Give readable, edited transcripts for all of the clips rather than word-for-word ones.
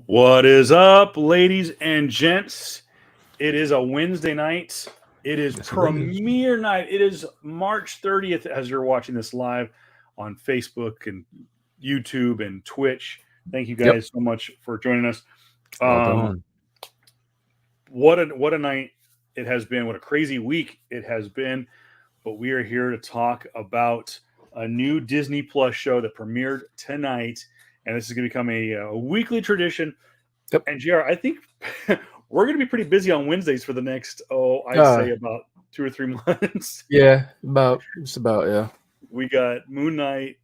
What is up, ladies and gents? It is a Wednesday night. It is Yes, it is. premiere night. It is March 30th as you're watching this live on Facebook and YouTube and Twitch. Thank you Yep. guys so much for joining us. Well Um, done. what a night it has been. What a crazy week it has been. But we are here to talk about a new Disney Plus show that premiered tonight. And this is going to become a weekly tradition. Yep. And JR, I think we're going to be pretty busy on Wednesdays for the next, I'd Uh, say about 2 or 3 months. yeah, yeah. We got Moon Knight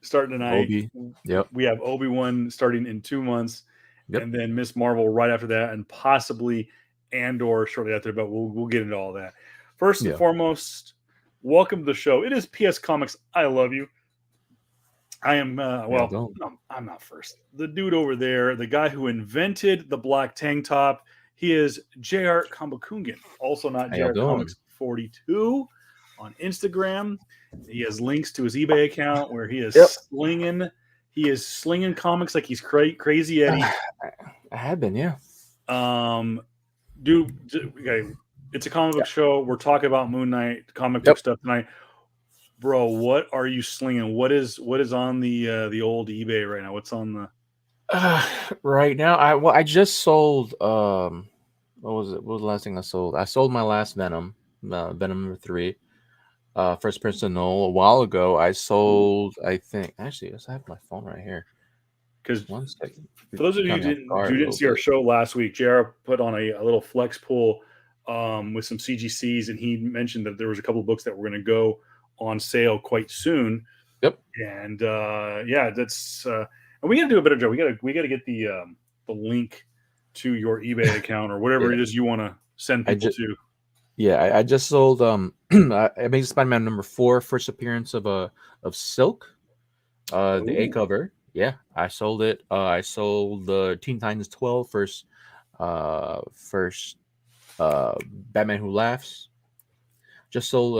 starting tonight. Obi. Yep. We have Obi-Wan starting in 2 months, Yep. and then Miss Marvel right after that, and possibly Andor shortly after. But we'll get into all that. First and Yeah. foremost, welcome to the show. It is PS Comics. I love you. I am no, I'm not first. The dude over there, the guy who invented the black tank top, he is JR Kambakungan, also not How y'all JR doing? Comics 42 on Instagram. He has links to his eBay account where he is Yep. slinging comics like he's crazy Eddie. I have been, yeah. Dude, okay, it's a comic book show. We're talking about Moon Knight comic book stuff tonight. Bro, what are you slinging? What is on the old eBay right now? What's on the Right now, I just sold what was it? What was the last thing I sold? I sold my last Venom, Venom number 3. First Person Null. A while ago, I sold. I think actually, I have my phone right here. Because 1 second. for those of you who didn't see our show last week, JR put on a little flex pool with some CGCs, and he mentioned that there was a couple of books that were going to go on sale quite soon. Yep. And yeah, that's and we got to do a better job. We got to get the link to your eBay account or whatever it is you want to send people to. Yeah, I just sold Amazing Spider-Man number 4, first appearance of Silk, the A cover. Yeah, I sold it. I sold the Teen Titans 12 first Batman Who Laughs. Just sold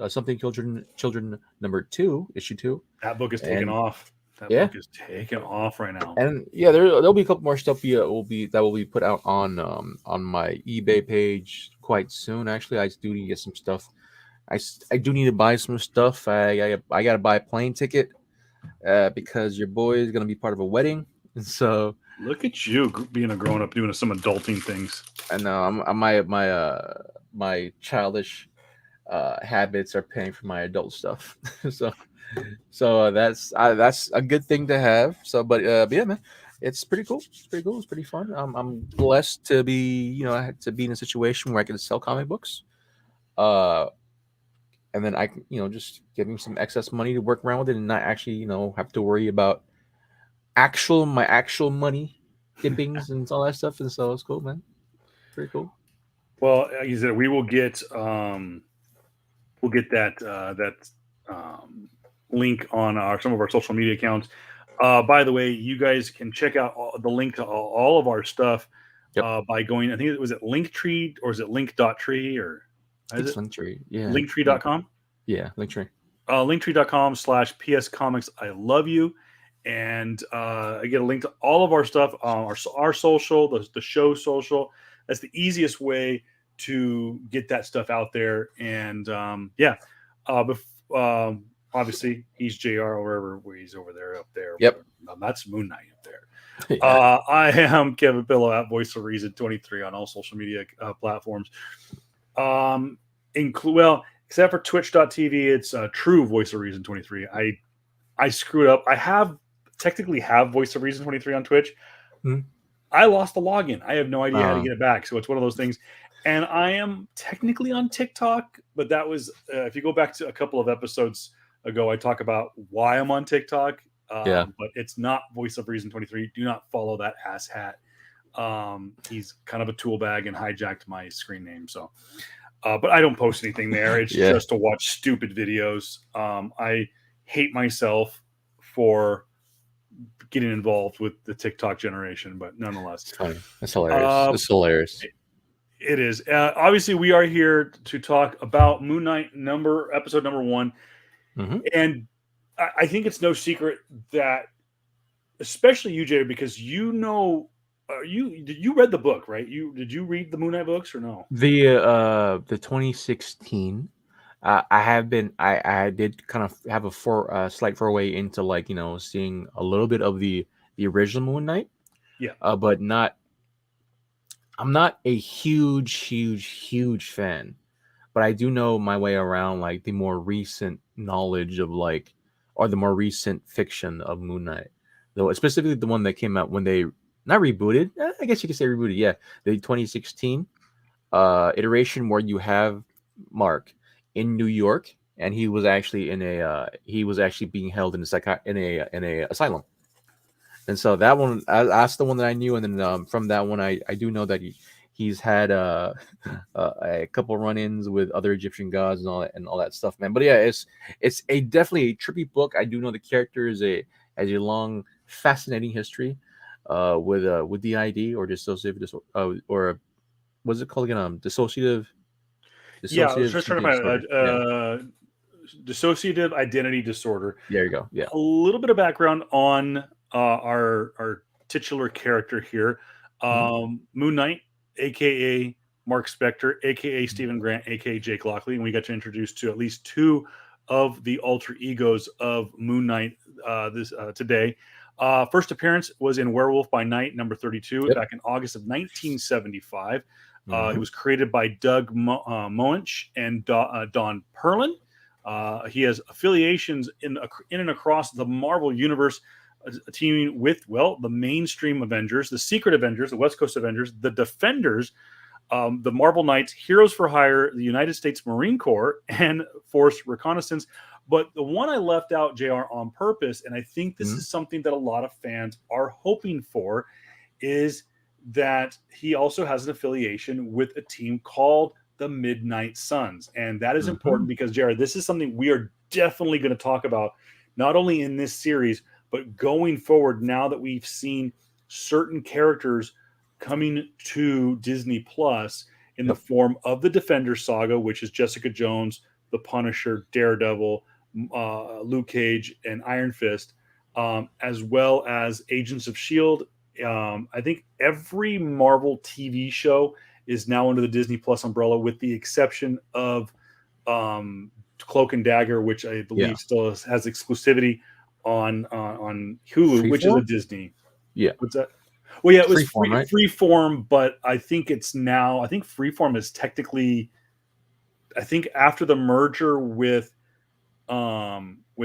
Something Children number 2, issue 2. That book is taking off. That book is taking off right now. And yeah, there'll be a couple more stuff will be put out on my eBay page quite soon. Actually, I do need to get some stuff. I do need to buy some stuff. I gotta buy a plane ticket because your boy is gonna be part of a wedding. And so look at you being a grown up doing some adulting things. I know my childish habits are paying for my adult stuff. So that's a good thing to have. So, but yeah, man, it's pretty cool. It's pretty fun. I'm blessed to be in a situation where I can sell comic books, and then I can just getting some excess money to work around with it and not actually have to worry about my actual money dippings and all that stuff. And so it's cool, man. Pretty cool. Well, like you said, we will get that link on some of our social media accounts. By the way, you guys can check out the link to all of our stuff by going. I think it was at Linktree or is it link.tree or it's Linktree? Yeah, Linktree.com. Yeah, Linktree. Linktree.com/PS Comics. I love you. And I get a link to all of our stuff, our social, the show social. That's the easiest way to get that stuff out there. And obviously he's JR or wherever he's over there, up there. Yep. That's Moon Knight up there. Yeah. I am Kevin Pillow at Voice of Reason 23 on all social media platforms. Except for Twitch.tv, it's True Voice of Reason 23. I screwed up. I technically have Voice of Reason 23 on Twitch. Mm-hmm. I lost the login. I have no idea how to get it back. So it's one of those things. And I am technically on TikTok, but that was if you go back to a couple of episodes ago, I talk about why I'm on TikTok. But it's not Voice of Reason 23. Do not follow that asshat. He's kind of a tool bag and hijacked my screen name. So, but I don't post anything there. It's just to watch stupid videos. I hate myself for getting involved with the TikTok generation, but nonetheless, it's funny. It's hilarious. It's hilarious. It is. Obviously, we are here to talk about Moon Knight episode number 1. Mm-hmm. And I think it's no secret that especially you, Jay, because you read the book, right? Did you read the Moon Knight books or no? The 2016. I did kind of have a slight foray into, like, seeing a little bit of the original Moon Knight. Yeah. But not. I'm not a huge fan, but I do know my way around, like, the more recent knowledge of, like, or the more recent fiction of Moon Knight, though specifically the one that came out when they not rebooted. I guess you could say rebooted. Yeah, the 2016 iteration where you have Mark in New York, and he was actually being held in a asylum. And so that's the one that I knew. And then from that one, I do know that he's had a couple run-ins with other Egyptian gods and all that stuff, man. But yeah, it's a definitely a trippy book. I do know the character has a long, fascinating history with DID, or or what's it called again? Yeah, I was just trying to Dissociative find disorder. Yeah, dissociative identity disorder. there you go. Yeah. A little bit of background on our titular character here, Mhm. Moon Knight, aka Mark Spector, aka Stephen Grant, aka Jake Lockley, and we got to introduce to at least two of the alter egos of Moon Knight this today. First appearance was in Werewolf by Night, number 32, Yep. back in August of 1975. It Mhm. was created by Doug Moench and Don Perlin. He has affiliations in and across the Marvel universe, teaming with, well, the mainstream Avengers, the Secret Avengers, the West Coast Avengers, the Defenders, the Marvel Knights, Heroes for Hire, the United States Marine Corps, and Force Reconnaissance. But the one I left out, JR, on purpose, and I think this Mhm. is something that a lot of fans are hoping for, is that he also has an affiliation with a team called the Midnight Suns. And that is important Mhm. because, Jared, this is something we are definitely going to talk about, not only in this series, but going forward now that we've seen certain characters coming to Disney Plus in the Yep. form of the Defender saga, which is Jessica Jones, the Punisher, Daredevil, Luke Cage, and Iron Fist, as well as Agents of S.H.I.E.L.D. I think every Marvel TV show is now under the Disney Plus umbrella, with the exception of Cloak and Dagger, which I Yeah. believe still has exclusivity on Hulu, which is a Freeform. Disney. Yeah. What's that? Well, yeah, it was Freeform, right? Freeform, but I think it's now. I think Freeform is technically. I think after the merger with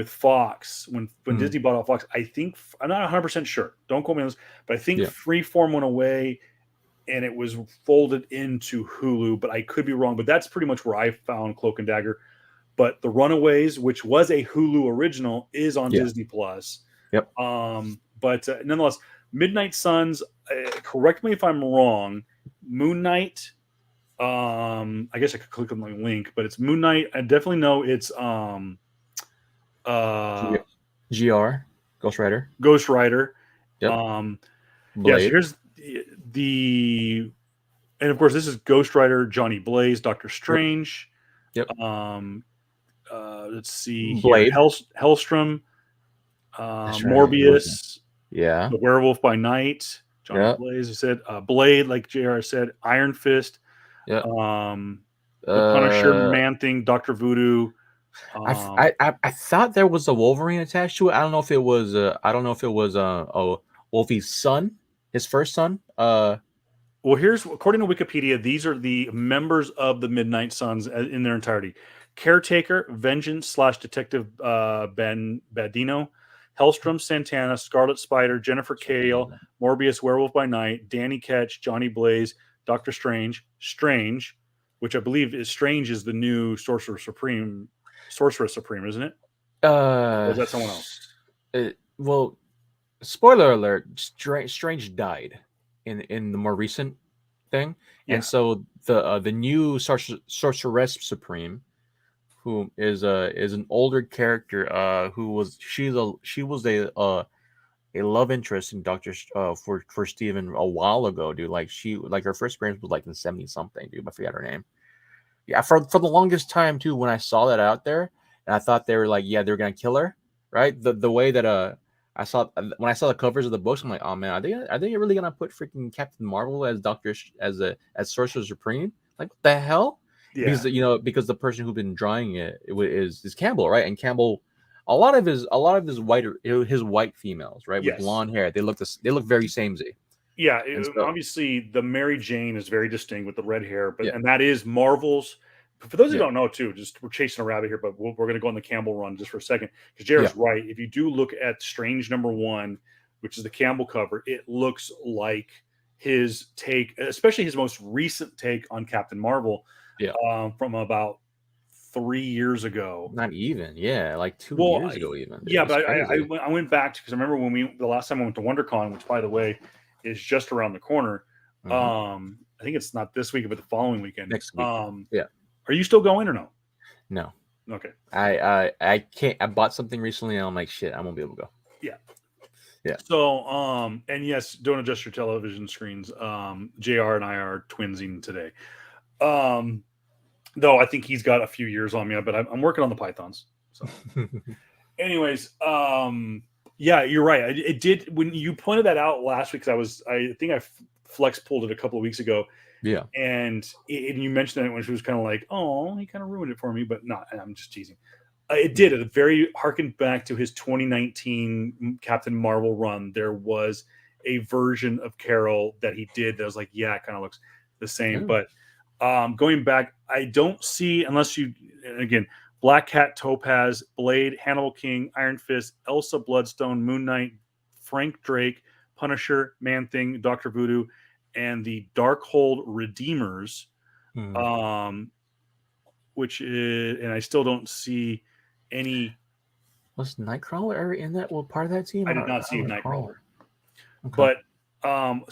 Fox, when Mhm. Disney bought out Fox, I think I'm not 100% sure. Don't quote me on this, but I think Yeah. Freeform went away and it was folded into Hulu. But I could be wrong. But that's pretty much where I found Cloak and Dagger. But The Runaways, which was a Hulu original, is on Yeah. Disney Plus. Yep. But nonetheless, Midnight Suns. Correct me if I'm wrong. Moon Knight. I guess I could click on the link, but it's Moon Knight. I definitely know it's G- uh, GR. Ghost Rider. Ghost Rider. Yep. Um, yeah. So Blade. here's the, and of course this is Ghost Rider, Johnny Blaze, Doctor Yep. Strange. Yep. Um, let's see here, Blade. Hellstrom, That's right. It was. Morbius, Yeah. the Werewolf by Night, Johnny Yep. Blaze. I said Blade, like Jr. said, Iron Fist, Yep. um, the Punisher, Uh, Man Thing, Doctor Voodoo. I thought there was a Wolverine attached to it. I don't know if it was. I don't know if it was Wolfie's son, his first son. Well, here's according to Wikipedia, these are the members of the Midnight Suns in their entirety: Caretaker, Vengeance slash Detective Ben Badino, Hellstrom, Santana, Scarlet Spider, Jennifer Cale, Morbius, Werewolf by Night, Danny Ketch, Johnny Blaze, Doctor Strange, Strange, which I believe is Strange is the new Sorceress Supreme, isn't it? Or Uh, is that someone else? well, spoiler alert: Strange died in the more recent thing, Yeah. and so the new Sorceress Supreme, who is an older character, who was she was a love interest in for Steven a while ago, dude. Like, her first appearance was like in 70 something, dude. I forgot her name. Yeah, for the longest time too, when I saw that out there, and I thought they were like, yeah, they're gonna kill her, right? The way that when I saw the covers of the books, I'm like, oh man, are they really gonna put freaking Captain Marvel as as Sorcerer Supreme? Like what the hell? Yeah. Because the person who's been drawing is Campbell, right? And Campbell, his white females, right, with Yes. blonde hair, they look very samey. Yeah, So, obviously the Mary Jane is very distinct with the red hair, yeah, and that is Marvel's. For those who yeah, don't know, too, just we're chasing a rabbit here, but we're going to go on the Campbell run just for a second because Jared's yeah. right. If you do look at Strange #1, which is the Campbell cover, it looks like his take, especially his most recent take on Captain Marvel, Yeah. from about 3 years ago. Not even, yeah, like 2 Well, years ago even, dude. yeah, It's but crazy. I went back because I remember when the last time I went to WonderCon, which by the way is just around the corner. Mhm. I think it's not this week, but the following weekend. Next week. Yeah. Are you still going or no? No. Okay. I can't. I bought something recently, and I'm like, shit, I won't be able to go. Yeah. Yeah. So, and yes, don't adjust your television screens. JR and I are twinsing today. Though I think he's got a few years on me, but I'm working on the pythons. So, anyways, yeah, you're right. It did when you pointed that out last week. I think I flex pulled it a couple of weeks ago. Yeah. And you mentioned it when she was kind of like, oh, he kind of ruined it for me, but not. I'm just teasing. It did. It very harkened back to his 2019 Captain Marvel run. There was a version of Carol that he did that was like, yeah, it kind of looks the same. Yeah. But going back, I don't see, unless you, again, Black Cat, Topaz, Blade, Hannibal King, Iron Fist, Elsa Bloodstone, Moon Knight, Frank Drake, Punisher, Man-Thing, Dr. Voodoo, and the Darkhold Redeemers, which is, and I still don't see any. Was Nightcrawler ever in that? Well, part of that team? I did not see Nightcrawler. Okay. But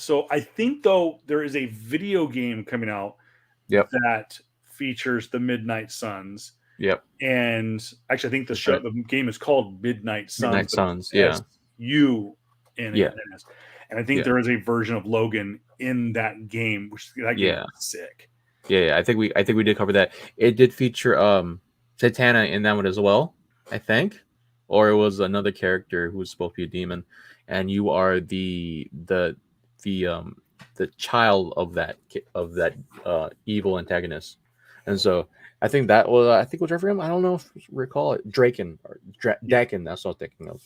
so I think though there is a video game coming out that features the Midnight Suns. Yep. And actually, I think the game is called Midnight Suns. Midnight Suns, yeah. SUNS. And I think there is a version of Logan in that game, which that game is sick. Yeah, I think we did cover that. It did feature Satana in that one as well, I think, or it was another character who was supposed to be a demon, and you are the child of that evil antagonist, and so I think was Reverend. I don't know if recall it Draken or Dakin. That's what I'm thinking of.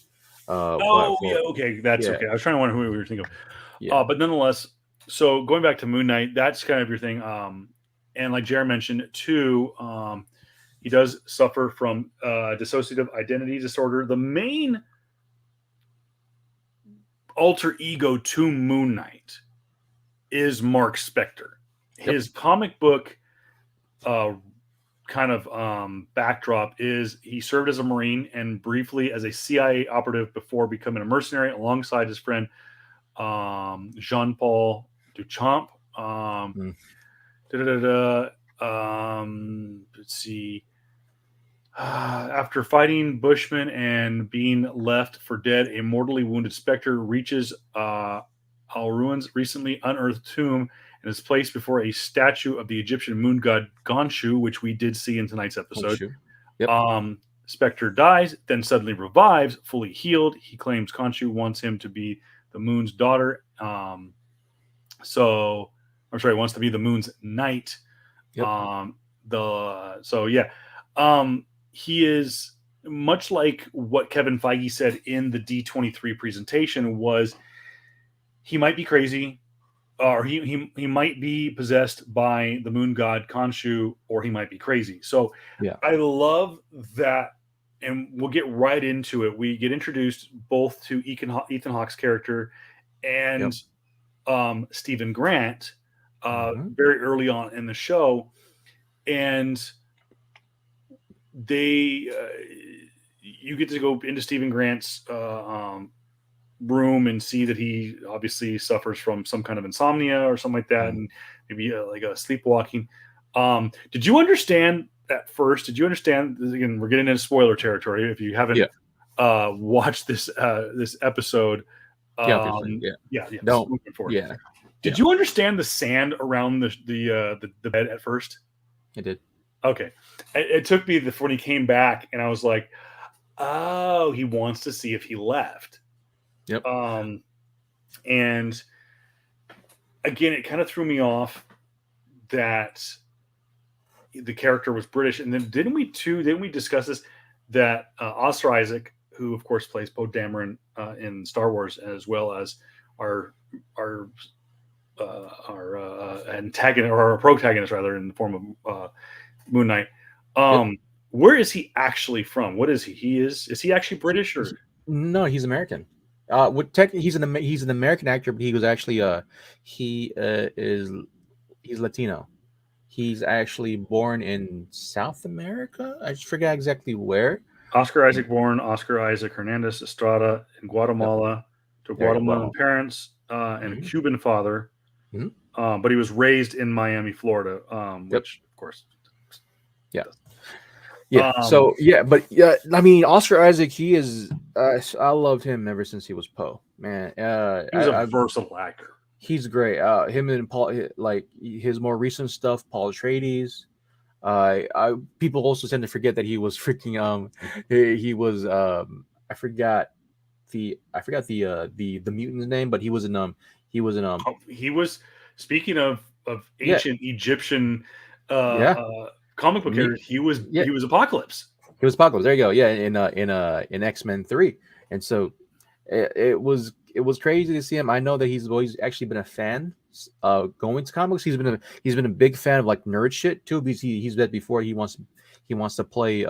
Okay, that's okay. I was trying to wonder who we were thinking of. Yeah. But nonetheless, so going back to Moon Knight, that's kind of your thing. And like Jared mentioned too, he does suffer from dissociative identity disorder. The main alter ego to Moon Knight is Mark Spector. His comic book kind of backdrop is he served as a Marine and briefly as a CIA operative before becoming a mercenary alongside his friend Jean-Paul Duchamp. Let's see. After fighting Bushmen and being left for dead, a mortally wounded Spectre reaches Al-Ruin's recently unearthed tomb and is placed before a statue of the Egyptian moon god Khonshu, which we did see in tonight's episode. Yep. Spectre dies, then suddenly revives, fully healed. He claims Khonshu wants him to be the moon's daughter. Wants to be the moon's knight. Yep. He is much like what Kevin Feige said in the D23 presentation was he might be crazy, or he might be possessed by the moon god Khonshu, or he might be crazy. So I love that, and we'll get right into it. We get introduced both to Ethan Hawke's character and Stephen Grant very early on in the show, and you get to go into Stephen Grant's room and see that he obviously suffers from some kind of insomnia or something like that, and maybe like a sleepwalking. Did you understand at first? Did you understand? Again, we're getting into spoiler territory. If you haven't watched this episode, Did you understand the sand around the bed at first? I did. Okay. It took me when he came back, and I was like, oh, he wants to see if he left. Yep. And again, it kind of threw me off that the character was British. And then didn't we discuss this, that Oscar Isaac, who of course plays Poe Dameron in Star Wars, as well as our our antagonist, or our protagonist rather, in the form of Moon Knight. Yep. Where is he actually from? What is he? Is he actually British, or No, he's American. He's an American actor, but he was actually he's Latino. He's actually born in South America. I just forget exactly where. Oscar Isaac born Oscar Isaac Hernandez Estrada in Yep. Guatemala, to There you go. Guatemalan Guatemala. parents and a Mhm. Cuban father. Mhm. But he was raised in Miami, Florida, Yep. which of course. Yeah. Yeah. So yeah, but yeah, I mean, Oscar Isaac, he is. I loved him ever since he was Poe. Man, he was a versatile actor. he's great. Him and Paul, like his more recent stuff, Paul Atreides. People also tend to forget that he was freaking he was I forgot the mutant's name, but he was in He was, speaking of yeah ancient Egyptian yeah comic book characters. He was yeah Apocalypse. he was Apocalypse. There you go. Yeah, in X-Men 3. And so it was crazy to see him. I know that he's always actually been a fan going to comics. He's been a big fan of like nerd shit too, because he's said before he wants to play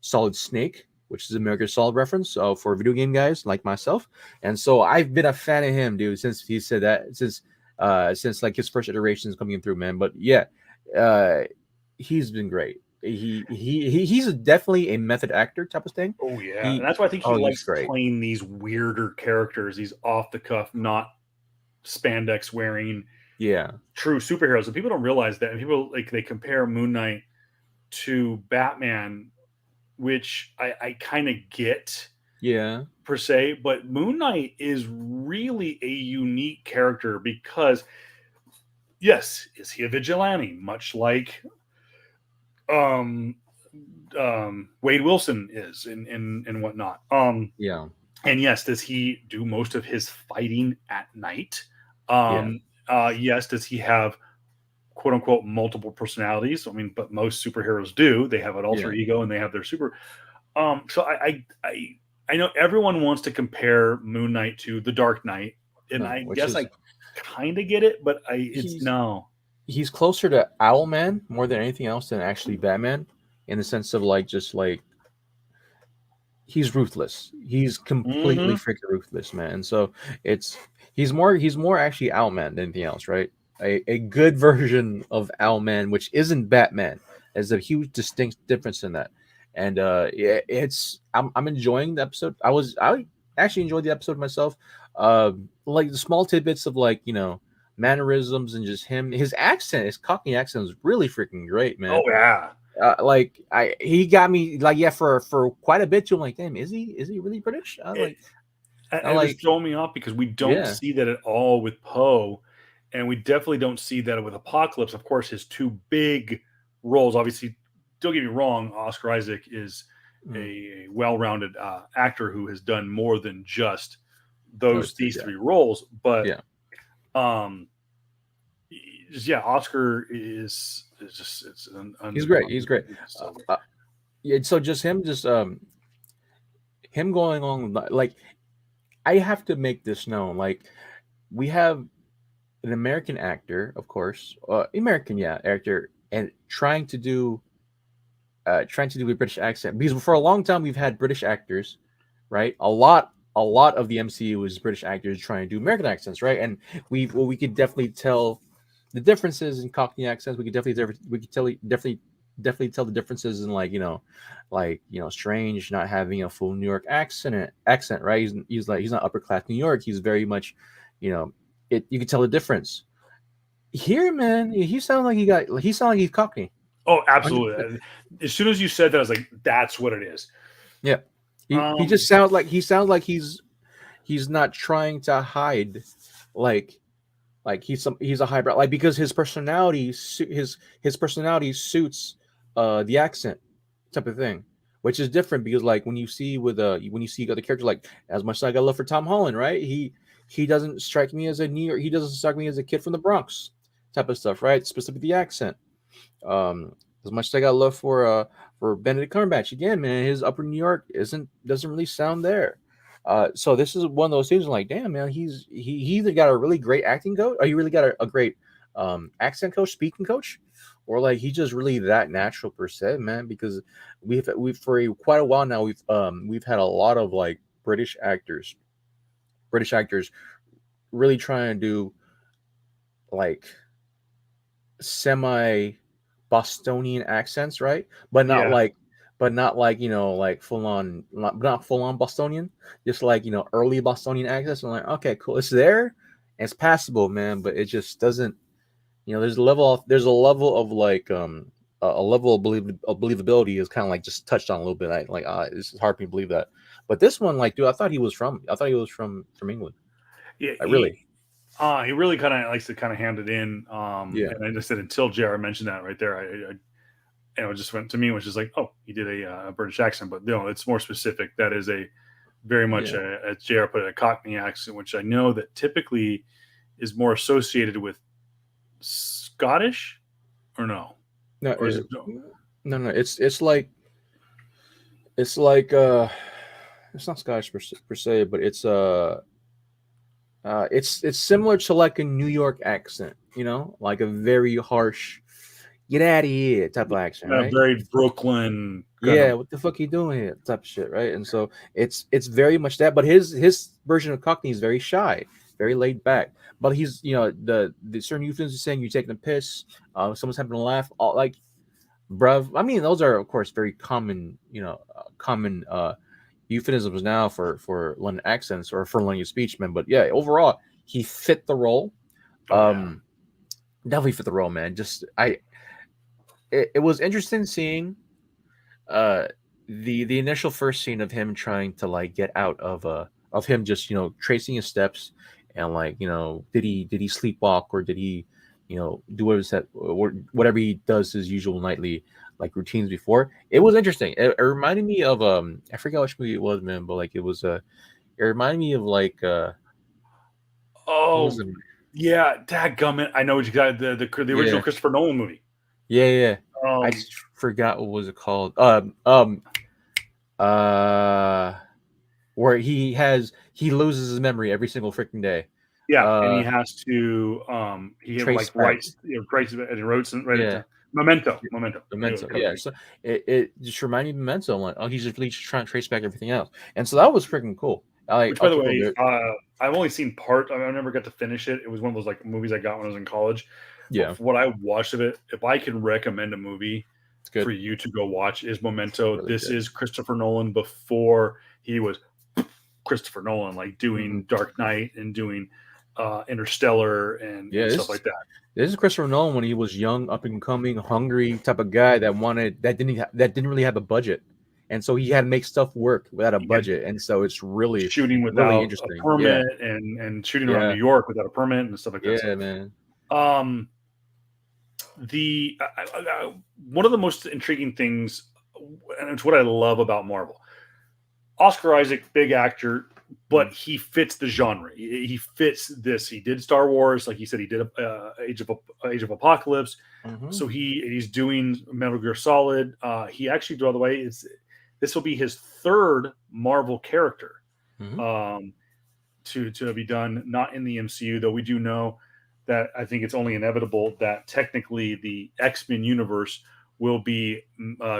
Solid Snake, which is American Solid reference for video game guys like myself. And so I've been a fan of him, dude, since he said that, since like his first iterations coming through, man. But yeah, he's been great. He's definitely a method actor type of thing. Oh yeah, and that's why I think he He's likes great. playing these weirder characters, these off the cuff, not spandex wearing Yeah, true superheroes. And people don't realize that. And people, like, they compare Moon Knight to Batman, which I kind of get yeah, per se, but Moon Knight is really a unique character because, yes, is he a vigilante, much like um Wade Wilson is and whatnot. yeah, And yes, does he do most of his fighting at night? yeah, Yes, does he have quote unquote multiple personalities? I mean, but most superheroes do. They have an alter yeah. ego and they have their super. So I know everyone wants to compare Moon Knight to the Dark Knight, and No, I which guess is I kind of get it, but it's he's no. he's closer to Owlman more than anything else than actually Batman, in the sense of like just like he's ruthless. He's completely Mm-hmm. freaking ruthless, man. And so it's he's more actually Owlman than anything else, right? A good version of Owlman, which isn't Batman. There's a huge distinct difference in that. And yeah, I'm enjoying the episode. I actually enjoyed the episode myself. Like the small tidbits of like, mannerisms and just his accent, his Cockney accent is really freaking great, Oh man. yeah. Like he got me like, yeah, for quite a bit too. I'm like, damn, is he really British? It, I'm it was like, throwing me off because we don't yeah, see that at all with Poe, and we definitely don't see that with Apocalypse. Of course, his two big roles. Obviously, don't get me wrong, Oscar Isaac is mm, a well-rounded actor who has done more than just those two, these yeah, three roles. But yeah, um, yeah, Oscar is just it's he's great, he's great. so great. Yeah, so just him going on like I have to make this known. Like we have an American actor, of course, American, yeah, actor, and trying to do a British accent, because for a long time we've had British actors, right? A lot of the MCU is British actors trying to do American accents, right? And we could definitely tell the differences in Cockney accents. We could definitely tell the differences in Strange not having a full New York accent, right? He's not upper class New York. He's very much, you know, you can tell the difference. Here, man, he sounds like he's Cockney. Oh, 100%. absolutely. As soon as you said that, I was like, that's what it is. Yeah. He Um, just sounds like he's not trying to hide like he's a highbrow, like, because his personality suits the accent type of thing. which is different because like when you see other characters, like as much as I got love for Tom Holland, right? He doesn't strike me as a New York. He doesn't strike me as a kid from the Bronx type of stuff, right? Specifically the accent. Um, as much as I got love for Benedict Cumberbatch, again, man, his Upper New York doesn't really sound there. So this is one of those things. I'm like, damn, man, he either got a really great acting coach, or he really got a great accent coach, speaking coach, or like he just really that natural per se, man. Because we've for quite a while now we've had a lot of like British actors really trying to do like semi Bostonian accents, right? Yeah. But not like like not full on Bostonian, just like early Bostonian accents. I'm like, okay, cool, it's there, and it's passable, man, but it just doesn't. There's a level of like a level of believability is kind of like just touched on a little bit. It's hard for me to believe that, but this one, like, dude, I thought he was from England. Yeah, I really, he really kind of likes to kind of hand it in. yeah, And I just said until JR mentioned that right there, and it just went to me, which is like, oh, he did a British accent, but no, it's more specific. That is a very much yeah. as JR put it, a Cockney accent, which I know that typically is more associated with Scottish, or no, No, or is it no? no. It's like it's not Scottish per se, but it's similar to like a New York accent, like a very harsh, get out of here type of accent, right? Very Brooklyn kind Yeah, of. what the fuck you doing here type of shit, right? And so it's very much that, but his version of Cockney is very shy, very laid back. But he's the certain euphemisms are saying you're taking a piss, someone's having a laugh, all like bruv. I mean, those are of course very common, common euphemisms now for London accents or for London speech, man. But yeah, overall, he fit the role. Oh yeah, Um, definitely fit the role, man. It was interesting seeing uh the initial first scene of him trying to like get out of him just tracing his steps and like did he sleepwalk or did he do whatever he does his usual nightly like routines before. It was interesting. It reminded me of I forget which movie it was, man, but like it reminded me of like what was oh it? yeah, dadgummit, I know what you got, the original Yeah, Christopher Nolan movie. yeah. I Um, just forgot what was it called. Uh where he loses his memory every single freaking day. yeah, and he Uh, has to he had Trace like back. writes writes it and he wrote some right at Yeah, the Memento. There you go, Memento. correct Yeah, me. so it just reminded me of Memento. I'm like, oh, he's just really just trying to trace back everything else, and so that was freaking cool. I like, Which, by the okay, cool, way, dude. I've only seen part. I never got to finish it. It was one of those like movies I got when I was in college. But Yeah, for what I watched of it, if I can recommend a movie it's for good. you to go watch, is It's Memento. really This good. is Christopher Nolan before he was Christopher Nolan, like Hmm. doing Dark Knight and doing Interstellar Yeah, and stuff like that. this is Christopher Nolan when he was young, up and coming, hungry type of guy that didn't really have a budget, and so he had to make stuff work without a He had budget, and so it's really shooting really without a interesting. Yeah, permit and shooting around New yeah, York without a permit and stuff like that. So, yeah, man. um, the one of the most intriguing things, and it's what I love about Marvel. Oscar Isaac, big actor, Mm-hmm. but he fits the genre. He fits this. He did Star Wars, like he said. He did Age of Apocalypse. Mm-hmm. So he's doing Metal Gear Solid. He actually, by the way, this will be his third Marvel character Mm-hmm. um, to be done, not in the MCU, though we do know that I think it's only inevitable that technically the X-Men universe will be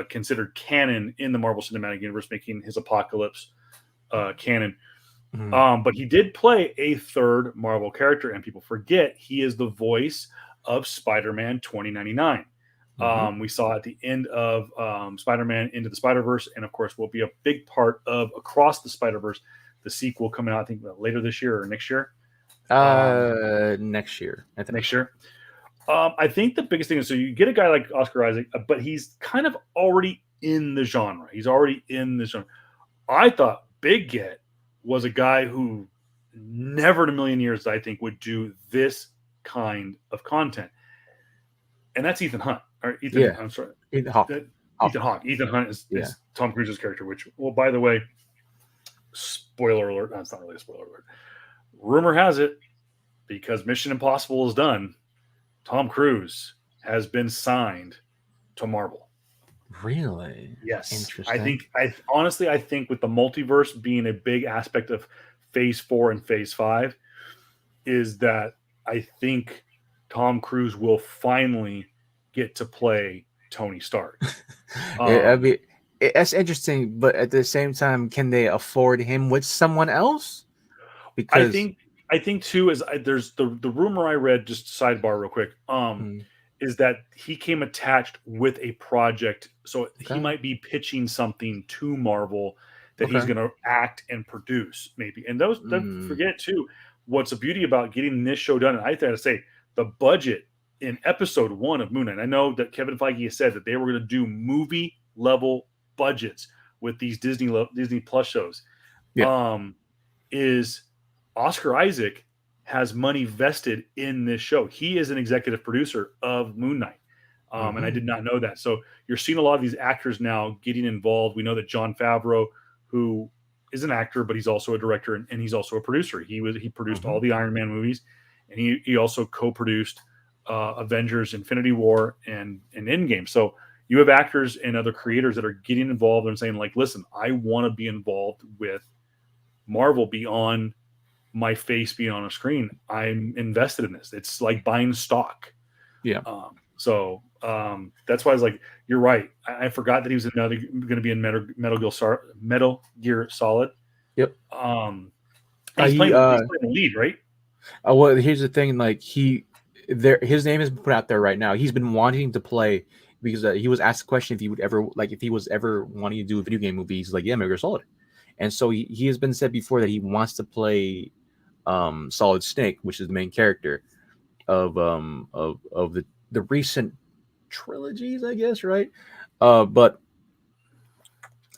considered canon in the Marvel Cinematic Universe, making his Apocalypse canon. Mm-hmm. But he did play a third Marvel character, and people forget he is the voice of Spider-Man 2099. Mm-hmm. We saw at the end of Spider-Man Into the Spider-Verse, and of course will be a big part of Across the Spider-Verse, the sequel coming out, I think, later this year or next year. Next year, I think. Next year. I think the biggest thing is, so you get a guy like Oscar Isaac, but he's kind of already in the genre. He's already in the genre. I thought Big Get was a guy who never in a million years, I think, would do this kind of content. And that's Ethan Hunt. Or Ethan, Yeah, I'm sorry. Ethan Hawke. Ethan Hawke. Ethan Hunt is Tom Cruise's character. Which, well, by the way, spoiler alert. That's not really a spoiler alert. Rumor has it, because Mission Impossible is done, Tom Cruise has been signed to Marvel. Really? Yes. Interesting. I honestly think with the multiverse being a big aspect of Phase 4 and Phase 5, is that I think Tom Cruise will finally get to play Tony Stark. I mean, that's interesting, but at the same time, can they afford him with someone else? Because I think too is there's the rumor I read, just sidebar real quick, is that he came attached with a project, so he might be pitching something to Marvel that he's going to act and produce, maybe. And those don't forget too, what's the beauty about getting this show done? And I have to say, the budget in episode 1 of Moon Knight, I know that Kevin Feige has said that they were going to do movie level budgets with these Disney Plus shows. Is Oscar Isaac has money vested in this show. He is an executive producer of Moon Knight. And I did not know that. So you're seeing a lot of these actors now getting involved. We know that Jon Favreau, who is an actor, but he's also a director and he's also a producer. He produced all the Iron Man movies, and he also co-produced Avengers: Infinity War and Endgame. So you have actors and other creators that are getting involved and saying, like, listen, I want to be involved with Marvel beyond my face being on a screen. I'm invested in this. It's like buying stock. Yeah. So that's why I was like, you're right. I forgot that he was going to be in Metal Gear Solid. Yep. He's playing the lead, right? Well, here's the thing. Like his name has been put out there right now. He's been wanting to play because he was asked a question if he was ever wanting to do a video game movie. He's like, yeah, Metal Gear Solid. And so he has been said before that he wants to play Solid Snake, which is the main character of the recent trilogies, I guess, right? But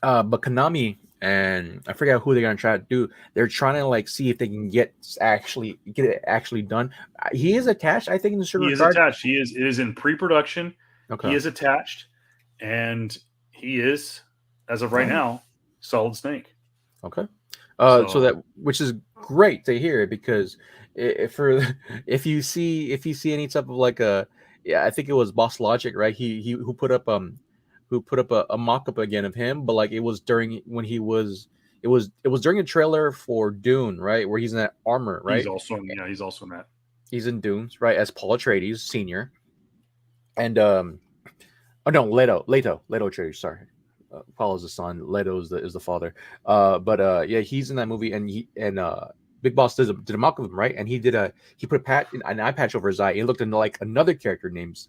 Konami, and I forget who they're gonna try to do. They're trying to like see if they can get it actually done. He is attached, I think, in the server. He is attached. It is in pre-production. Okay. He is attached, and he is, as of right now, Solid Snake. Okay. So that, which is great to hear, because if you see any type of like I think it was Boss Logic, right? He who put up a mock-up again of him, but like it was during a trailer for Dune, right, where he's in that armor, right? He's also in that. He's in Dunes, right, as Paul Atreides Sr. And Leto Atreides, sorry. Paul is the son, Leto is the father. But he's in that movie, and Big Boss did a mock of him, right? And he put an eye patch over his eye. It looked into like another character named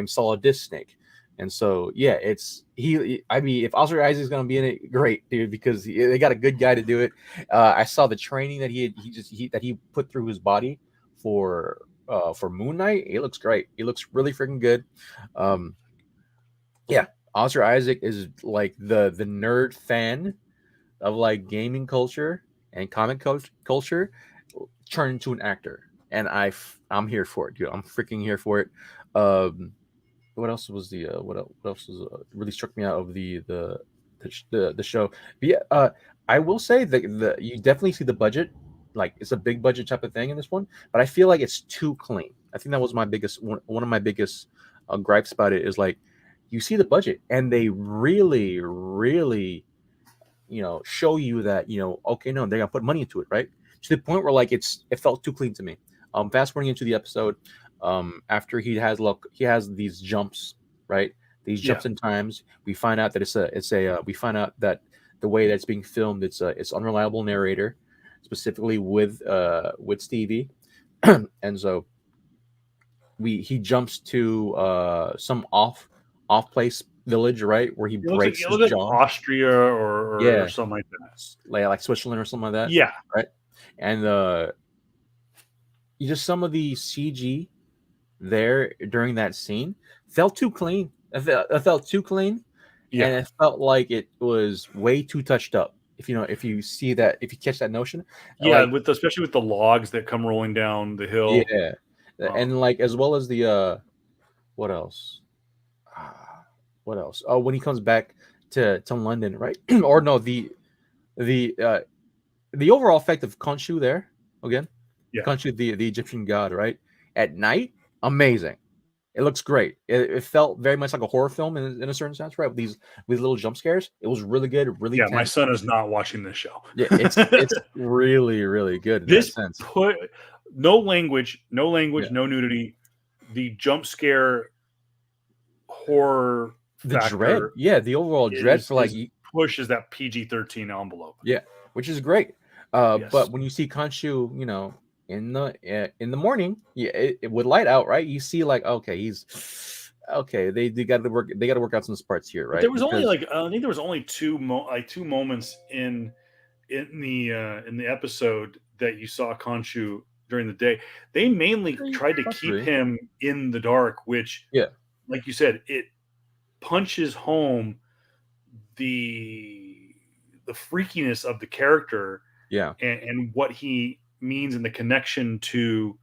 Solid Snake. And so I mean, if Oscar Isaac is gonna be in it, great, dude, because they got a good guy to do it. I saw the training that he put through his body for Moon Knight. It looks great. It looks really freaking good. Oscar Isaac is like the nerd fan of like gaming culture and comic culture turned into an actor, and I'm here for it, dude. I'm freaking here for it. What else was really struck me out of the show? But yeah, I will say that you definitely see the budget, like it's a big budget type of thing in this one, but I feel like it's too clean. I think that was one of my biggest gripes about it, is like, you see the budget and they really, really, show you that, okay, no, they're gonna put money into it, right? To the point where like it felt too clean to me. Fast forwarding into the episode, after he has these jumps, right? These jumps in times. We find out that we find out that the way that's being filmed, it's unreliable narrator, specifically with Stevie, and so he jumps to some off-place village, right, where he breaks his jaw. Like Austria or something like that, like Switzerland or something like that. Yeah, right. And just some of the CG there during that scene felt too clean. It felt too clean, and it felt like it was way too touched up. If you see that, if you catch that notion, especially with the logs that come rolling down the hill, and like as well as the what else? what else? Oh, when he comes back to London, right? Or no, the uh the overall effect of Khonshu there again, Yeah, Khonshu, the Egyptian god, right? At night, amazing. It looks great. It felt very much like a horror film in a certain sense, right? With little jump scares. It was really good, really yeah. My tense. son is not watching this show. Yeah, it's really really good in that This sense. put no language, Yeah, no nudity. The jump scare horror the dread. factor Yeah, the overall dread for like is pushes that PG-13 envelope. yeah, which is great. Yes. But when you see Khonshu, in the morning, yeah, it would light out, right? You see, like, okay, he's okay. They got to work. They got to work out some parts here, But right? there was only Because like I think there was only two moments in the episode that you saw Khonshu during the day. They mainly tried to keep possibly, him in the dark, which, yeah, like you said, it punches home the the freakiness of the character yeah, and what he means and the connection to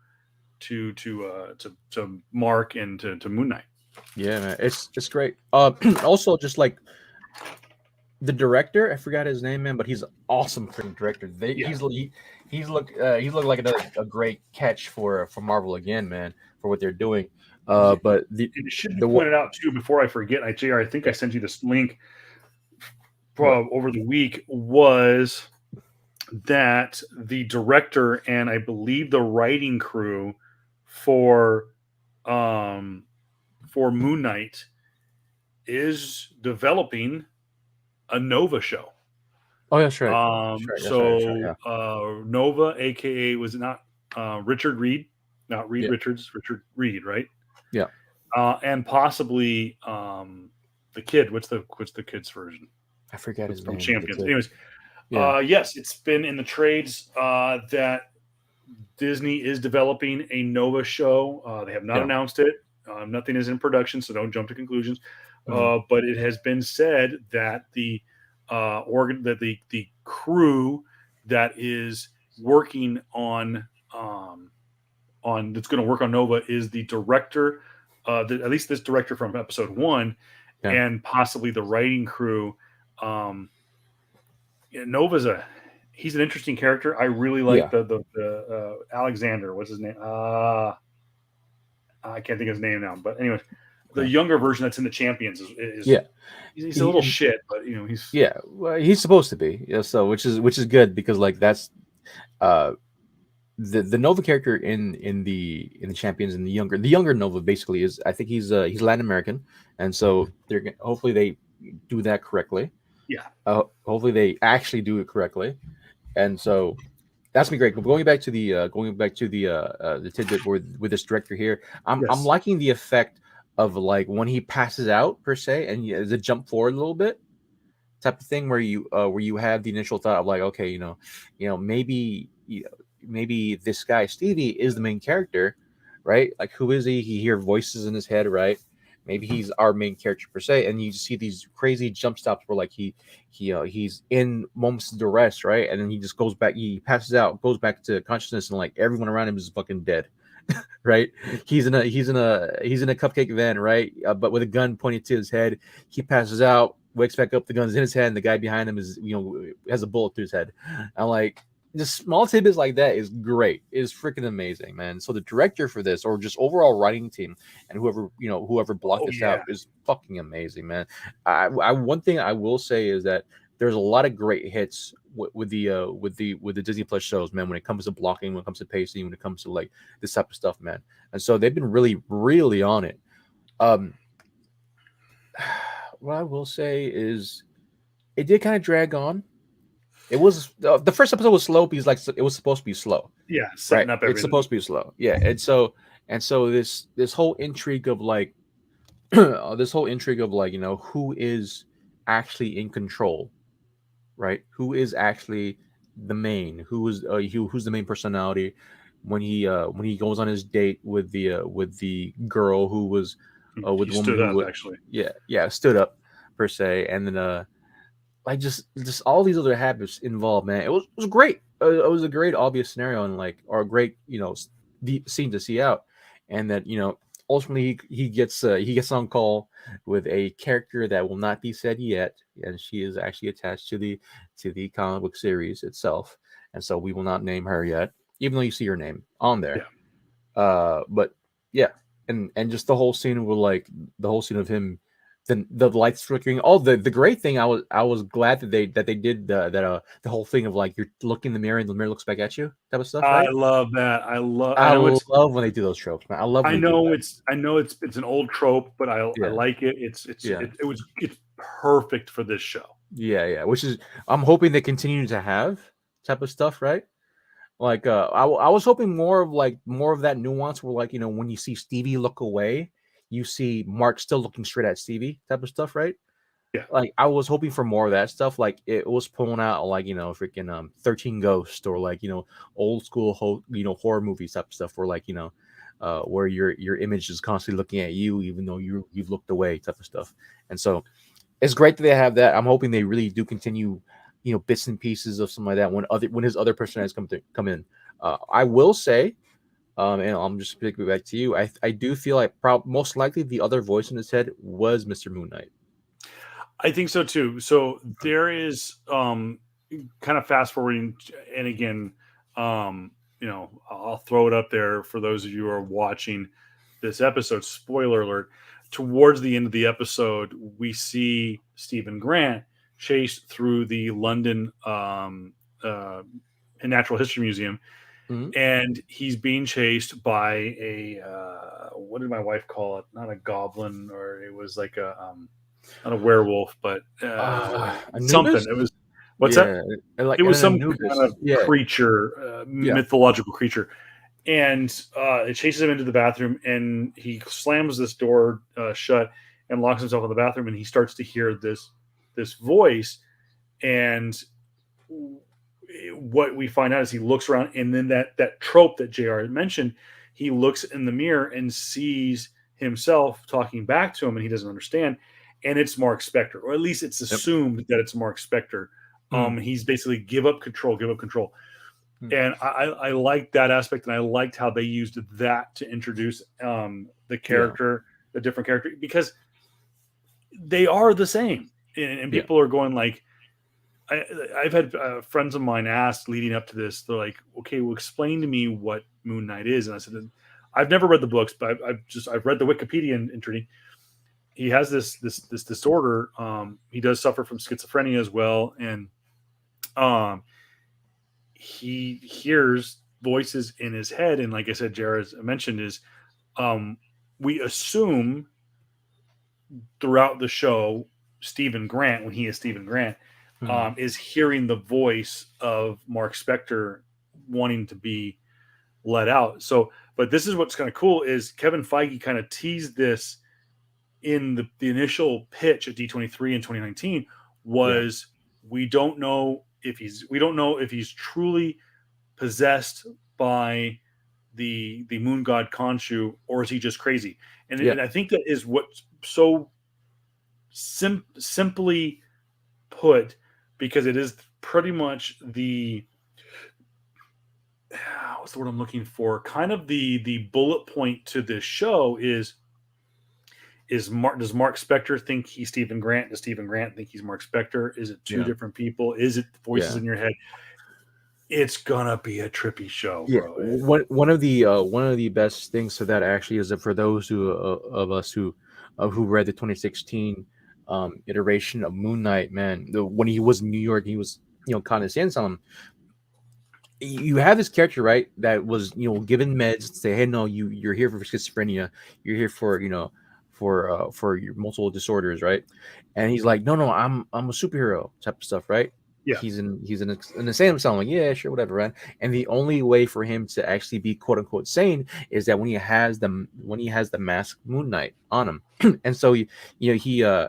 Mark and to Moon Knight. yeah, man, it's great. Also, just like the director, I forgot his name, man, but he's an awesome freaking director. Yeah, He's looked like a great catch for Marvel again, man, for what they're doing. yeah. But It should be the pointed out too before I forget. JR, I think I sent you this link what over the week was that the director and I believe the writing crew for um for Moon Knight is developing a Nova show. Oh, that's right. That's right. Yeah, Nova, aka was it not Richard Reed, not Reed yeah, Richards, Richard Reed, right? yeah. And possibly the kid. What's the kid's version? I forget his From name. The Champions. kid. Anyways, Yeah, yes, it's been in the trades that Disney is developing a Nova show. They have not yeah. announced it. Nothing is in production, so don't jump to conclusions. Mhm. But it has been said that the the crew that is working on that's going to work on Nova is the director, at least this director from episode one, Yeah, and possibly the writing crew. Um, Nova's he's an interesting character. I really like yeah. the Alexander. What's his name? I can't think of his name now. But anyways, the Okay. younger version that's in the Champions is Yeah. he's a little He, shit, but he's yeah. Well, he's supposed to be. Yeah. So which is good because like that's uh the Nova character in the Champions and the younger Nova basically is I think he's Latin American, and so hopefully they do that correctly. yeah. Hopefully they actually do it correctly, and so that's been great. But going back to the tidbit with this director here, I'm Yes. liking the effect of like when he passes out per se, and the jump forward a little bit type of thing where you have the initial thought of like okay maybe maybe this guy Stevie is the main character, right? Like who is he? He hear voices in his head, right? Maybe he's our main character per se, and you just see these crazy jump stops where like he's in moments of duress, right? And then he just goes back, he passes out, goes back to consciousness, and like everyone around him is fucking dead, right? He's in a cupcake van, right? But with a gun pointed to his head, he passes out, wakes back up, the gun's in his head, and the guy behind him is has a bullet through his head. I'm like, just small tidbits like that is great. Is freaking amazing, man. So the director for this, or just overall writing team, and whoever blocked Oh this yeah. out is fucking amazing, man. I one thing I will say is that there's a lot of great hits with the Disney Plus shows, man. When it comes to blocking, when it comes to pacing, when it comes to like this type of stuff, man. And so they've been really, really on it. Um, what I will say is it did kind of drag on. It was the first episode was slow because like it was supposed to be slow, Yeah. right? Setting up It's everything. supposed to be slow, yeah. And so this whole intrigue of like this whole intrigue of like who is actually in control, right? Who is actually the main? Who's the main personality when he goes on his date with the girl who was with He the woman stood who up was actually. yeah stood up per se, and then like just all these other habits involved, man. It was great. It was a great obvious scenario and like or a great the scene to see out, and that ultimately he gets on call with a character that will not be said yet, and she is actually attached to the comic book series itself, and so we will not name her yet, even though you see her name on there. Yeah. But yeah, and just the whole scene with like the whole scene of him, the lights flickering. Oh, the great thing, I was glad that they did the whole thing of like you're looking in the mirror and the mirror looks back at you type of stuff, I right? love that. I I know it's love when they do those tropes, man. I love when they do that. I know it's an old trope, but I Yeah, like it. yeah, It's perfect for this show. yeah. Which is I'm hoping they continue to have type of stuff, right? Like I was hoping more of that nuance where like when you see Stevie look away, you see Mark still looking straight at Stevie type of stuff, right? Yeah. Like I was hoping for more of that stuff. Like it was pulling out like freaking 13 Ghost or like old school horror movies type of stuff where like where your image is constantly looking at you even though you've looked away type of stuff. And so it's great that they have that. I'm hoping they really do continue bits and pieces of something like that when his other personages come in. I will say, and I'm just speaking back to you. I do feel like most likely the other voice in his head was Mr. Moon Knight. I think so too. So there is kind of fast forwarding, and again, I'll throw it up there for those of you who are watching this episode. Spoiler alert: towards the end of the episode, we see Stephen Grant chased through the London Natural History Museum, Mhm. and he's being chased by a what did my wife call it? Not a goblin, or it was like a not a werewolf, but something. Anubis? It was what's that? Yeah, like It was an some kind Anubis. of Yeah, creature, yeah. mythological creature, and it chases him into the bathroom, and he slams this door shut and locks himself in the bathroom, and he starts to hear this voice, and what we find out is he looks around, and then that trope that JR mentioned, he looks in the mirror and sees himself talking back to him, and he doesn't understand, and it's Mark Spector, or at least it's Yep. assumed that it's Mark Spector. He's basically give up control, Mm. and I liked that aspect, and I liked how they used that to introduce the Yeah, character, the different character, because they are the same, and yeah. people are going like, I've had friends of mine ask leading up to this. They're like, "Okay, well, explain to me what Moon Knight is." And I said, "I've never read the books, but I've read the Wikipedia entry. He has this disorder. He does suffer from schizophrenia as well, and um, he hears voices in his head. And like I said, Jared mentioned is we assume throughout the show, Stephen Grant, when he is Stephen Grant, Mhm. is hearing the voice of Mark Spector wanting to be let out. So, but this is what's kind of cool is Kevin Feige kind of teased this in the initial pitch at D23 in 2019 Yeah, was we don't know if he's truly possessed by the moon god Khonshu, or is he just crazy? yeah, And I think that is what's so simply put, because it is pretty much the what's the word I'm looking for? Kind of the bullet point to this show is Mark does Mark Spector think he's Stephen Grant? Does Stephen Grant think he's Mark Spector? Is it two yeah, different people? Is it voices yeah. in your head? It's gonna be a trippy show, Yeah, bro. one of the best things to that actually is that for those of us who read the 2016 iteration of Moon Knight, man, when he was in New York, he was caught in a sandstorm. You have this character, right, that was given meds to say, hey, no, you're here for schizophrenia, you're here for for your multiple disorders, right? And he's like, no, I'm a superhero type of stuff, right? Yeah, He's in an insane asylum, like, yeah, sure, whatever, right? And the only way for him to actually be quote unquote sane is that when he has the mask Moon Knight on him. And so he uh,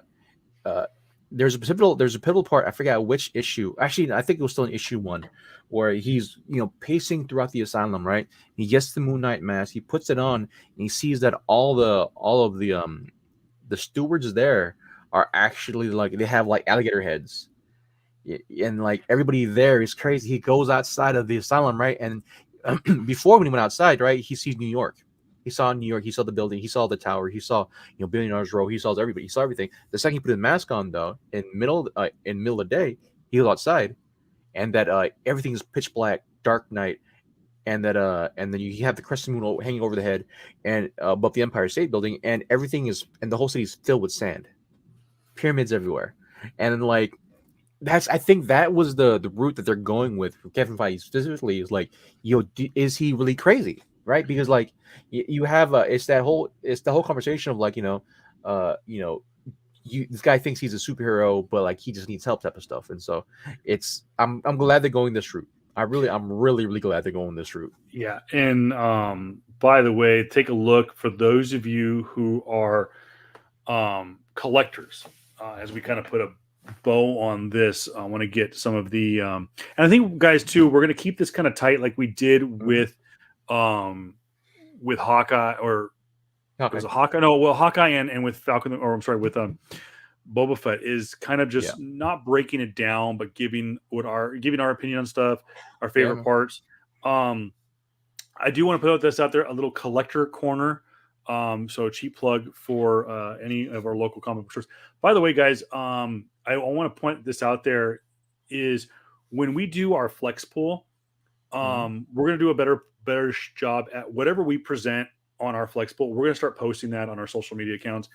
there's a pivotal part. I forgot which issue. Actually, I think it was still in issue 1, where he's pacing throughout the asylum. Right, he gets the Moon Knight mask. He puts it on, and he sees that all of the stewards there are actually like they have like alligator heads, and like everybody there is crazy. He goes outside of the asylum, right, and before when he went outside, right, he sees New York. He saw New York. He saw the building. He saw the tower. He saw Billionaires Row. He saw everybody. He saw everything. The second he put his mask on, though, in middle of the day, he was outside, and that everything is pitch black, dark night, and then you have the crescent moon hanging over the head, and above the Empire State Building, and the whole city is filled with sand, pyramids everywhere, and like I think that was the route that they're going with for Kevin Feige specifically is like, is he really crazy, right? Because like you have it's the whole conversation of like this guy thinks he's a superhero, but like he just needs help type of stuff, and so I'm glad they're going this route. I'm really glad they're going this route. Yeah, and by the way, take a look for those of you who are collectors. As we kind of put a bow on this, I want to get some of the and I think, guys, too, we're going to keep this kind of tight, like we did with Hawkeye, or was it Hawkeye? No, well, Hawkeye and with Falcon, or I'm sorry, with Boba Fett, is kind of just not breaking it down, but giving our opinion on stuff, our favorite parts. I do want to put this out there, a little collector corner. So a cheap plug for any of our local comic book stores. By the way, guys, I want to point this out there is when we do our flex pool, we're going to do a better job at whatever we present on our flex pool. We're going to start posting that on our social media accounts.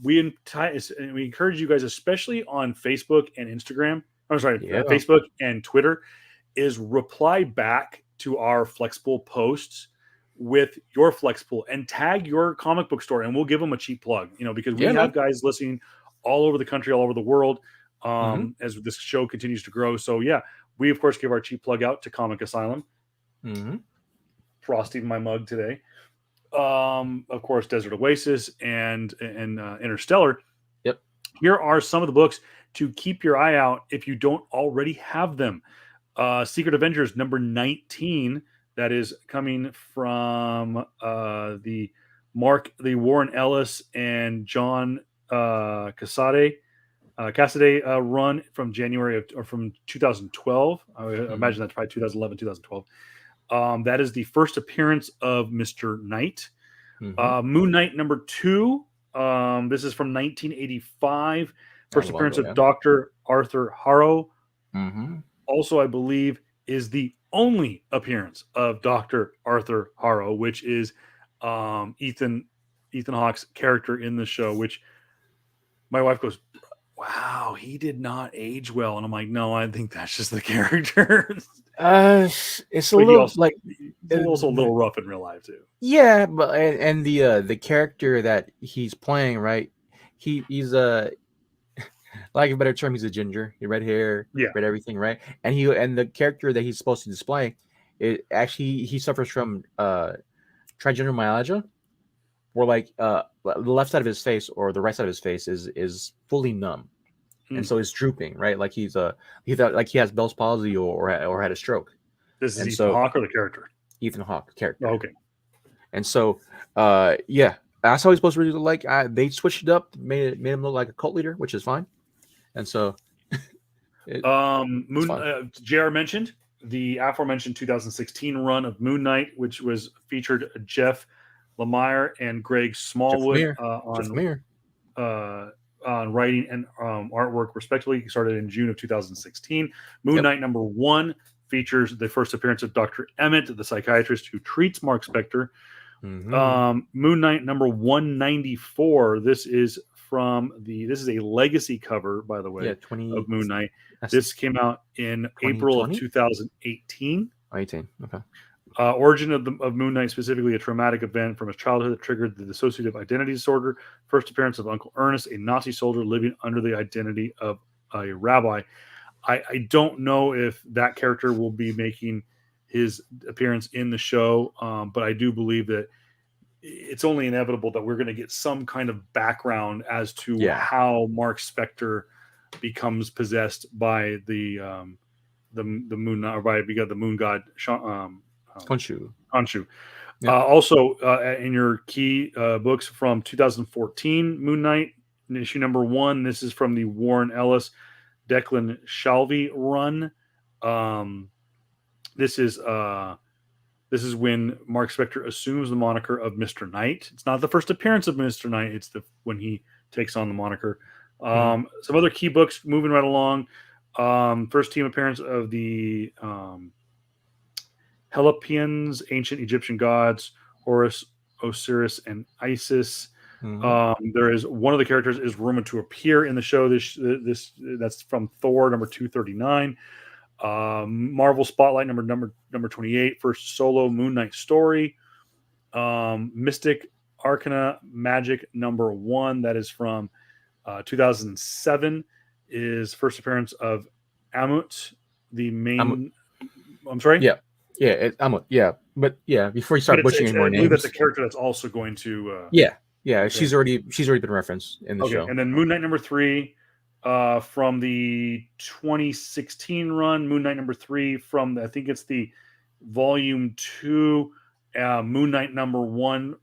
We encourage you guys, especially on Facebook and Instagram. I'm sorry, Facebook and Twitter, is reply back to our flex pool posts with your flex pool and tag your comic book store, and we'll give them a cheap plug. Because we have guys listening all over the country, all over the world, as this show continues to grow. So yeah, we of course give our cheap plug out to Comic Asylum. Frosty my mug today. Of course, Desert Oasis and Interstellar. Yep. Here are some of the books to keep your eye out if you don't already have them. Secret Avengers number 19. That is coming from the Warren Ellis and John Cassaday run from January from 2012. I imagine that's probably 2011, 2012. That is the first appearance of Mr. Knight. Moon Knight number 2. This is from 1985. First appearance of Dr. Arthur Harrow. Also, I believe, is the only appearance of Dr. Arthur Harrow, which is Ethan Hawke's character in the show, which my wife goes, wow, he did not age well. And I'm like, no, I think that's just the character. It's a little also, he's also a little rough in real life too. Yeah, but and the character that he's playing, right? He's like a better term, he's a ginger. He red hair, red everything, right? And the character that he's supposed to display, he suffers from trigeminal myalgia, where like the left side of his face or the right side of his face is fully numb, and so it's drooping, right? Like he has Bell's palsy or had a stroke. This is Ethan Hawke or the character? Ethan Hawke character. Oh, okay. And so that's how he's supposed to really look like. They switched it up, made him look like a cult leader, which is fine. And so, JR mentioned the aforementioned 2016 run of Moon Knight, which was featured Jeff Lemire and Greg Smallwood on writing and artwork, respectively. He started in June of 2016. Moon Knight number 1 features the first appearance of Dr. Emmett, the psychiatrist who treats Mark Spector. Moon Knight number 194. This is a legacy cover, by the way, of Moon Knight. This came out in April of 2018. 18. Okay. Origin of Moon Knight, specifically a traumatic event from his childhood that triggered the dissociative identity disorder. First appearance of Uncle Ernest, a Nazi soldier living under the identity of a rabbi. I don't know if that character will be making his appearance in the show, but I do believe that it's only inevitable that we're going to get some kind of background as to how Mark Spector becomes possessed by the moon, or by the moon god Khonshu. Also, in your key books from 2014, Moon Knight issue number 1. This is from the Warren Ellis, Declan Shalvey run. This is This is when Mark Spector assumes the moniker of Mr. Knight. It's not the first appearance of Mr. Knight. It's when he takes on the moniker. Some other key books moving right along. First team appearance of the Helipians, ancient Egyptian gods, Horus, Osiris, and Isis. There is one of the characters is rumored to appear in the show. This that's from Thor number 239. Marvel Spotlight number 28, first solo Moon Knight story. Mystic Arcana Magic number 1, that is from 2007, is first appearance of Amut, the main. I'm sorry. Amut. Yeah, but yeah, before you start butchering more names, that's a character that's also going to. She's already been referenced in the show. And then Moon Knight number 3. From the 2016 run, Moon Knight number 3 from I think it's the volume 2, Moon Knight number 1,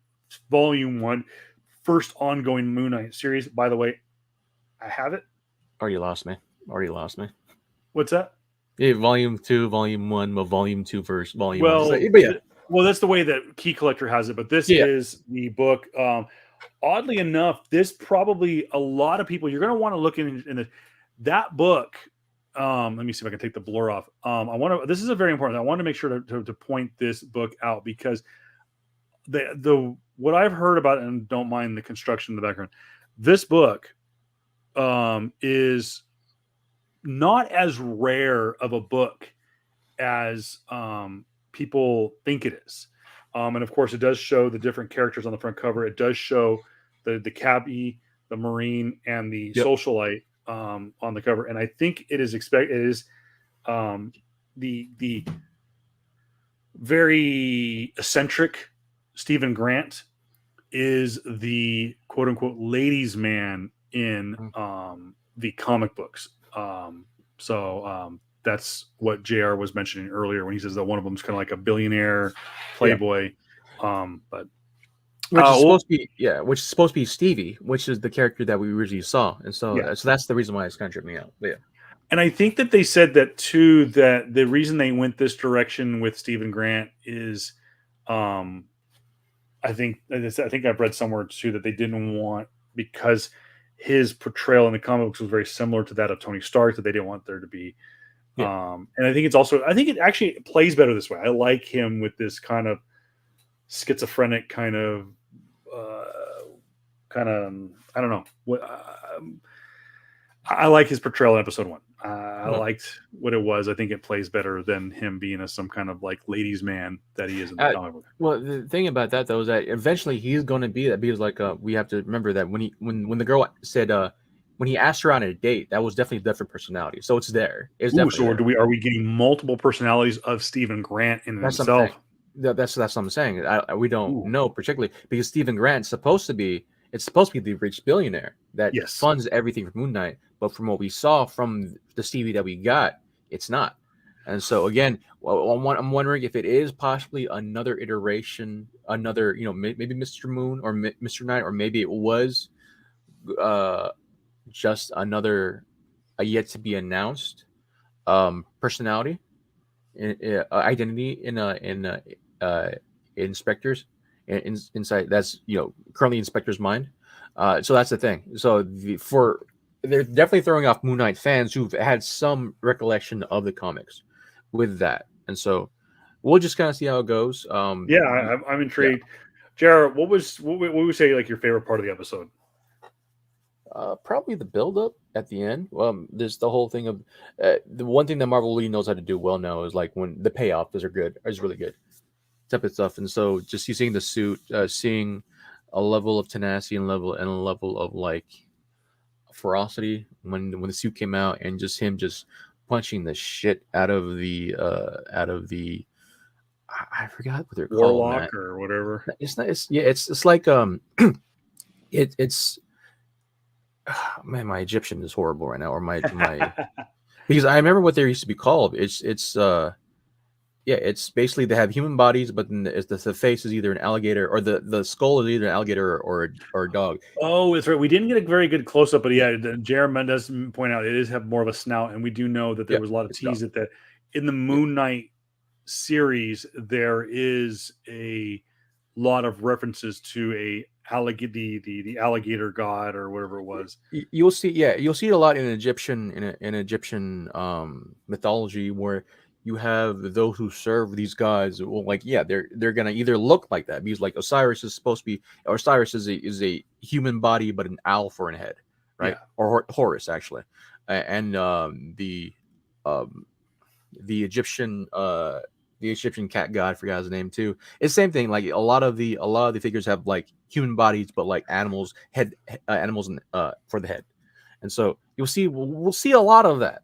volume 1, first ongoing Moon Knight series. By the way, I have it. Already lost me. What's that? Yeah, volume 2, volume 1, volume 2 verse, volume 1. Well, that's the way that Key Collector has it, but this is the book. Oddly enough, this probably a lot of people, you're going to want to look in that book. Let me see if I can take the blur off. This is a very important. I want to make sure to point this book out because what I've heard about it, and don't mind the construction in the background, this book is not as rare of a book as people think it is. And of course, it does show the different characters on the front cover. It does show the cabbie, the Marine, and the socialite on the cover. And I think it is the very eccentric Stephen Grant is the quote unquote ladies' man in the comic books. That's what JR was mentioning earlier when he says that one of them is kind of like a billionaire playboy. But which is supposed to be Stevie, which is the character that we originally saw. And so that's the reason why it's kind of tripped me out. But yeah. And I think that they said that too, that the reason they went this direction with Stephen Grant is I think I've read somewhere too that they didn't want, because his portrayal in the comic books was very similar to that of Tony Stark, that they didn't want there to be. And I think it actually plays better this way. I like him with this kind of schizophrenic kind of I don't know what I like his portrayal in episode 1. I liked what it was. I think it plays better than him being some kind of like ladies' man that he is in the comic book. Well, the thing about that though is that eventually he's going to be that, because like we have to remember that when the girl said when he asked her on a date, that was definitely a different personality. So it's there. Are we getting multiple personalities of Stephen Grant in himself? That's what I'm saying. We don't know particularly, because Stephen Grant's supposed to be the rich billionaire that funds everything for Moon Knight. But from what we saw from the Stevie that we got, it's not. And so again, I'm wondering if it is possibly another iteration, maybe Mr. Moon or Mr. Knight, or maybe it was just another yet to be announced personality, identity in Spector's inside. That's currently in Spector's mind. So that's the thing. So they're definitely throwing off Moon Knight fans who've had some recollection of the comics with that, and so we'll just kind of see how it goes. I'm intrigued. Jared, what would you say like your favorite part of the episode? Probably the build-up at the end. There's the whole thing of the one thing that Marvel really knows how to do well now is like when the payoff is really good type of stuff. And so just you seeing the suit, seeing a level of tenacity and a level of like ferocity when the suit came out, and just him just punching the shit out of the I forgot what they're called, Warlock or whatever. It's not. It's like it's. Man, my Egyptian is horrible right now, or my because I remember what they used to be called. It's basically they have human bodies, but then the face is either an alligator, or the skull is either an alligator or a dog. Oh, that's right. We didn't get a very good close up, but Jeremy does point out it is have more of a snout, and we do know that there was a lot of tease that in the Moon Knight series, there is a lot of references to a alligator, the alligator god or whatever it was. You'll see a lot in Egyptian mythology where you have those who serve these gods. Well, like they're gonna either look like that because like Osiris is supposed to be, Osiris is a human body but an owl for a head, right? Yeah. Or Horus actually, and um, the Egyptian cat god, I forgot his name too. It's the same thing. Like a lot of the figures have like human bodies, but like animals for the head. And so we'll see a lot of that.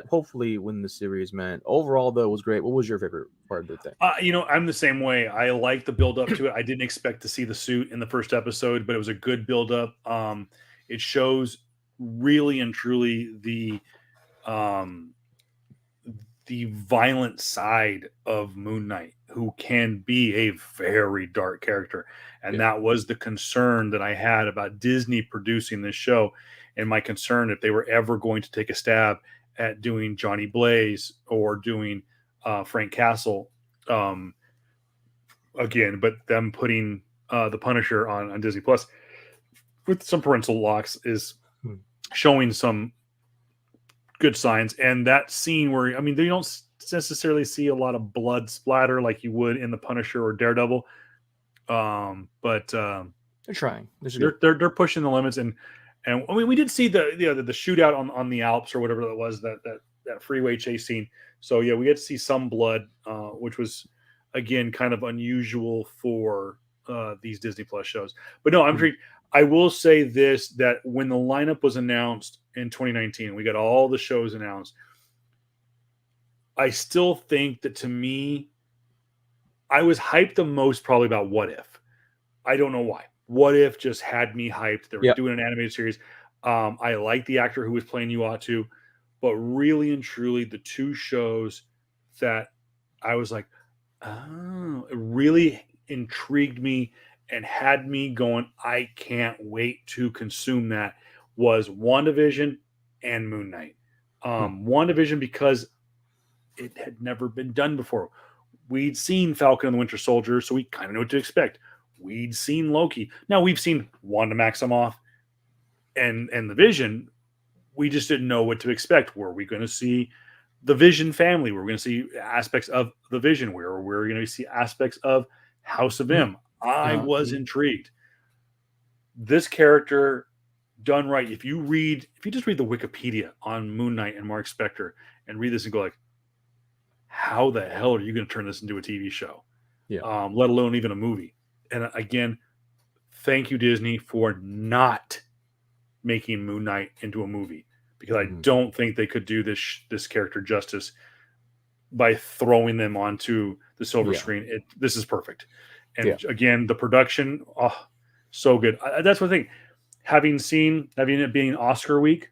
Hopefully, when the series, man. Overall, though, it was great. What was your favorite part of the thing? I'm the same way. I like the build up to it. I didn't expect to see the suit in the first episode, but it was a good build up. It shows really and truly um, the violent side of Moon Knight, who can be a very dark character. And that was the concern that I had about Disney producing this show. And my concern if they were ever going to take a stab at doing Johnny Blaze or doing Frank Castle again, but them putting the Punisher on Disney Plus with some parental locks is showing some good signs. And that scene where, I mean, they don't necessarily see a lot of blood splatter like you would in the Punisher or Daredevil, but they're trying. They're pushing the limits. And I mean, we did see the shootout on the Alps or whatever that was, that freeway chase scene. So yeah, we get to see some blood, which was again kind of unusual for these Disney Plus shows. But no, I'm intrigued. I will say this, that when the lineup was announced in 2019, we got all the shows announced. I still think that, to me, I was hyped the most probably about What If. I don't know why. What If just had me hyped. They were doing an animated series. I like the actor who was playing Uatu, but really and truly, the two shows that I was like, oh, it really intrigued me and had me going, I can't wait to consume that, was WandaVision and Moon Knight. WandaVision, because it had never been done before. We'd seen Falcon and the Winter Soldier, so we kind of know what to expect. We'd seen Loki. Now we've seen Wanda Maximoff and the Vision. We just didn't know what to expect. Were we going to see the Vision family? Were we going to see aspects of the Vision? Were we going to see aspects of House of M? I was intrigued. This character done right. If you just read the Wikipedia on Moon Knight and Mark Spector and read this and go like, how the hell are you going to turn this into a TV show? Let alone even a movie. And again, thank you, Disney, for not making Moon Knight into a movie, because I don't think they could do this character justice by throwing them onto the silver screen. This is perfect. And again, the production, so good. That's one thing. Having it being Oscar week,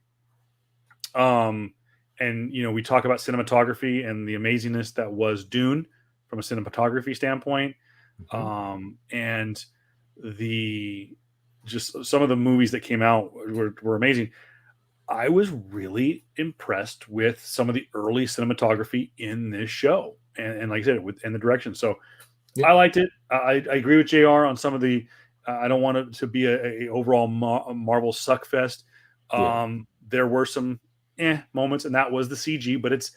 and we talk about cinematography and the amazingness that was Dune from a cinematography standpoint, and just some of the movies that came out were amazing. I was really impressed with some of the early cinematography in this show, and like I said, and the direction. So I liked it. I agree with JR on some of the. I don't want it to be a overall Marvel suck fest. There were some moments, and that was the CG, but it's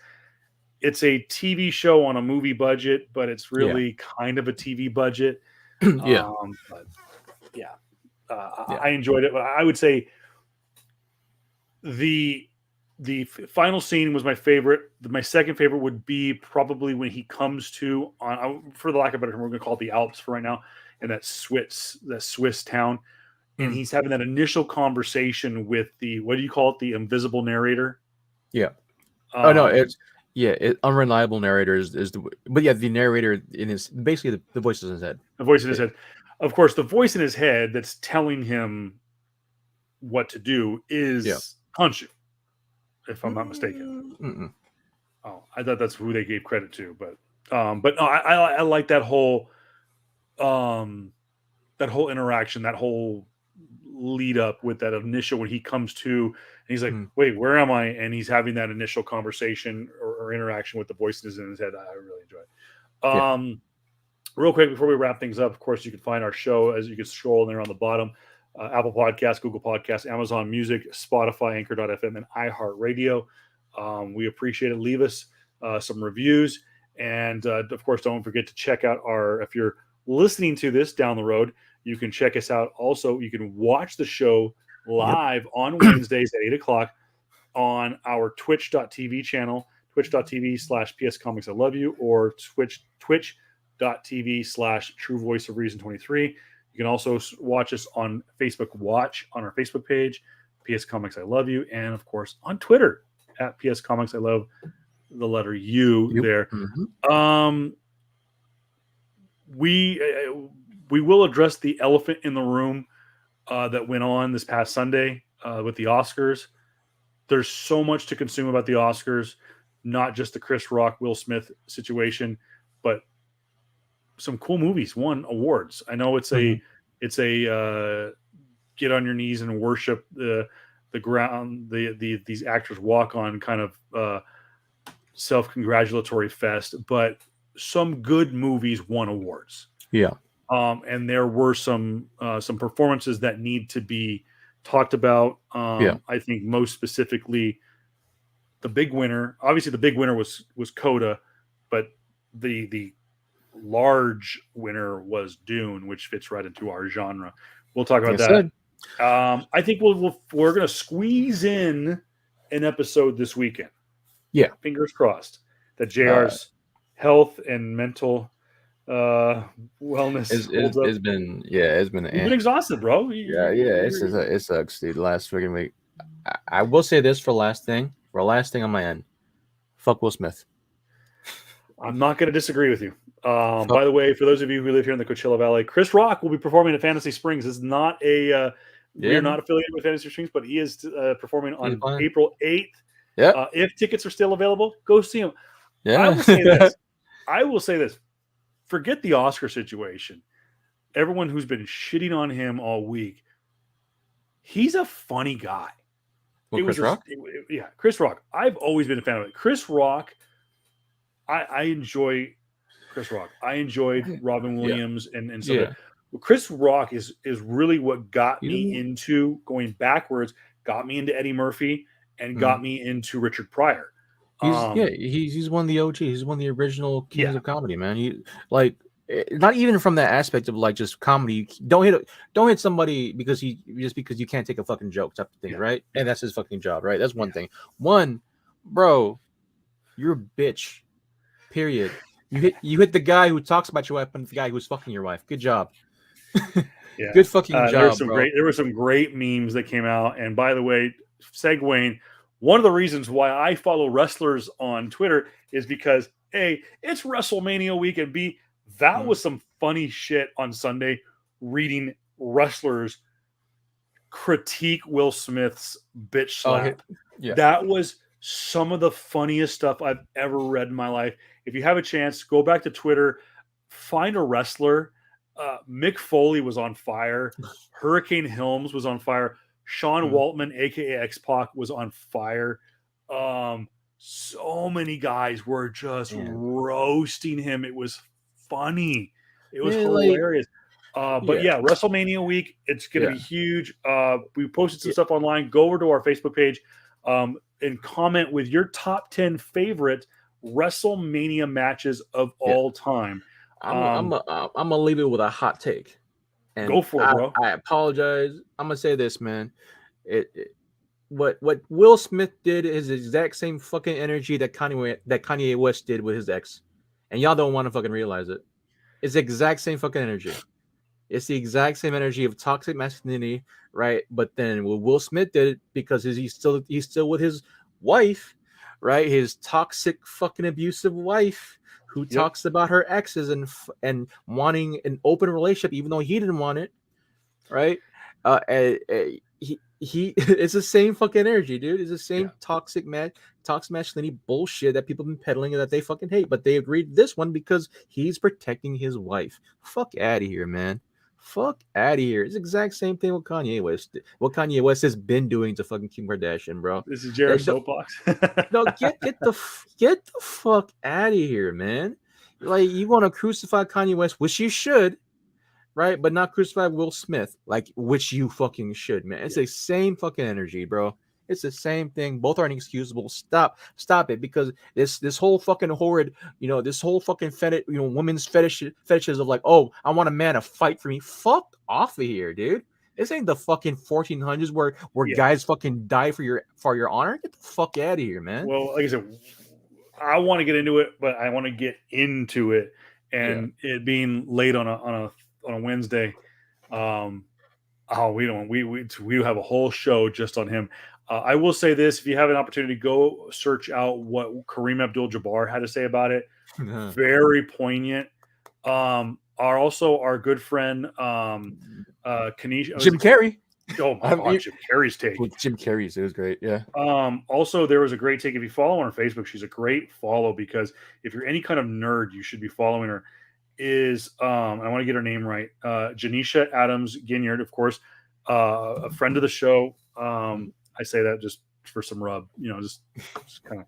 a TV show on a movie budget, but it's really kind of a TV budget. But I enjoyed it. But I would say the final scene was my favorite. My second favorite would be probably when he comes to, for the lack of a better term, we're going to call it the Alps for right now, in that Swiss town, and he's having that initial conversation with what do you call it? The invisible narrator. Unreliable narrator is the narrator in his, basically the voice in his head. The voice in his head. Of course, the voice in his head that's telling him what to do is Khonshu, if I'm not mistaken. Oh, I thought that's who they gave credit to, but no, I like that whole interaction, that whole lead up with that initial when he comes to and he's like, Mhm. wait, where am I? And he's having that initial conversation or interaction with the voices in his head. I really enjoy it. Yeah. Real quick before we wrap things up, of course, you can find our show as you can scroll there on the bottom. Apple Podcasts, Google Podcasts, Amazon Music, Spotify, Anchor.fm, and iHeartRadio. We appreciate it. Leave us some reviews. And of course, don't forget to check out if you're listening to this down the road, you can check us out. Also, you can watch the show live on Wednesdays at 8 o'clock on our twitch.tv channel, twitch.tv/PS Comics I Love You, or twitch.tv/True Voice of Reason 23. You can also watch us on Facebook Watch on our Facebook page, PS Comics I Love You, and of course on Twitter at PS Comics I Love the letter U there. Mhm. We will address the elephant in the room that went on this past Sunday with the Oscars. There's so much to consume about the Oscars, not just the Chris Rock, Will Smith situation, but some cool movies won awards. I know it's a get on your knees and worship the ground these actors walk on kind of self-congratulatory fest, but some good movies won awards. Yeah. And there were some performances that need to be talked about. I think most specifically, the big winner. Obviously, the big winner was Coda, but the large winner was Dune, which fits right into our genre. We'll talk about that. I think we're going to squeeze in an episode this weekend. Yeah, fingers crossed that JR's health and mental wellness holds up. It's been You've been exhausted, bro. It sucks, dude. Last freaking week. I will say this for last thing on my end. Fuck Will Smith. I'm not going to disagree with you. By the way, for those of you who live here in the Coachella Valley, Chris Rock will be performing at Fantasy Springs. It's not we are not affiliated with Fantasy Springs, but he is performing on April 8th. Yeah. If tickets are still available, go see him. Yeah. I will say this. Forget the Oscar situation. Everyone who's been shitting on him all week, he's a funny guy. Chris Rock? Chris Rock. I've always been a fan of it. Chris Rock, I enjoy Chris Rock. I enjoyed Robin Williams and some of it. Chris Rock is really what got me into going backwards, got me into Eddie Murphy, and got me into Richard Pryor. He's one of the OGs. He's one of the original kings of comedy, man. He not even from that aspect of like just comedy. Don't hit somebody because you can't take a fucking joke type of thing, right? And that's his fucking job, right? That's one thing. Bro, you're a bitch. Period. You hit the guy who talks about your wife and the guy who's fucking your wife. Good job. Good fucking job. There were some great memes that came out. And by the way, segueing, one of the reasons why I follow wrestlers on Twitter is because A, it's WrestleMania week, and B, that was some funny shit on Sunday reading wrestlers critique Will Smith's bitch slap. That was some of the funniest stuff I've ever read in my life. If you have a chance, go back to Twitter, find a wrestler. Mick Foley was on fire. Hurricane Helms was on fire. Sean Waltman, aka X-Pac, was on fire. So many guys were just roasting him. It was funny. It was hilarious. WrestleMania week, it's going to be huge. We posted some stuff online. Go over to our Facebook page and comment with your top 10 favorite WrestleMania matches of all time. I'm gonna leave it with a hot take. And go for it, bro. I apologize. I'm gonna say this, man. What Will Smith did is the exact same fucking energy that Kanye West did with his ex, and y'all don't want to fucking realize it. It's the exact same fucking energy. It's the exact same energy of toxic masculinity, right? But then what Will Smith did it because he's still with his wife, right? His toxic fucking abusive wife who talks about her exes and wanting an open relationship even though he didn't want it, right? He it's the same fucking energy, dude. It's the same toxic masculinity bullshit that people have been peddling and that they fucking hate, but they agreed to this one because he's protecting his wife. Fuck out of here, man. Fuck out of here. It's the exact same thing with Kanye West. What Kanye West has been doing to fucking Kim Kardashian, bro. This is Jared Soapbox. No, get the fuck out of here, man. Like, you want to crucify Kanye West, which you should, right? But not crucify Will Smith, like, which you fucking should, man. It's the same fucking energy, bro. It's the same thing. Both are inexcusable. Stop it, because this whole fucking horrid, this whole fucking fetish, women's fetishes of like, oh, I want a man to fight for me. Fuck off of here, dude. This ain't the fucking 1400s where guys fucking die for your honor. Get the fuck out of here, man. Well, like I said, I want to get into it, but I want to get into it, and it being late on a Wednesday. We have a whole show just on him. I will say this: if you have an opportunity, go search out what Kareem Abdul-Jabbar had to say about it. Very poignant. Our good friend Kanisha, Jim Carrey. Oh my God, Jim Carrey's take. Jim Carrey's, it was great. Yeah. Also, there was a great take. If you follow her on Facebook, she's a great follow, because if you're any kind of nerd, you should be following her. I want to get her name right. Janisha Adams Ginyard, of course, a friend of the show. I say that just for some rub, just kind of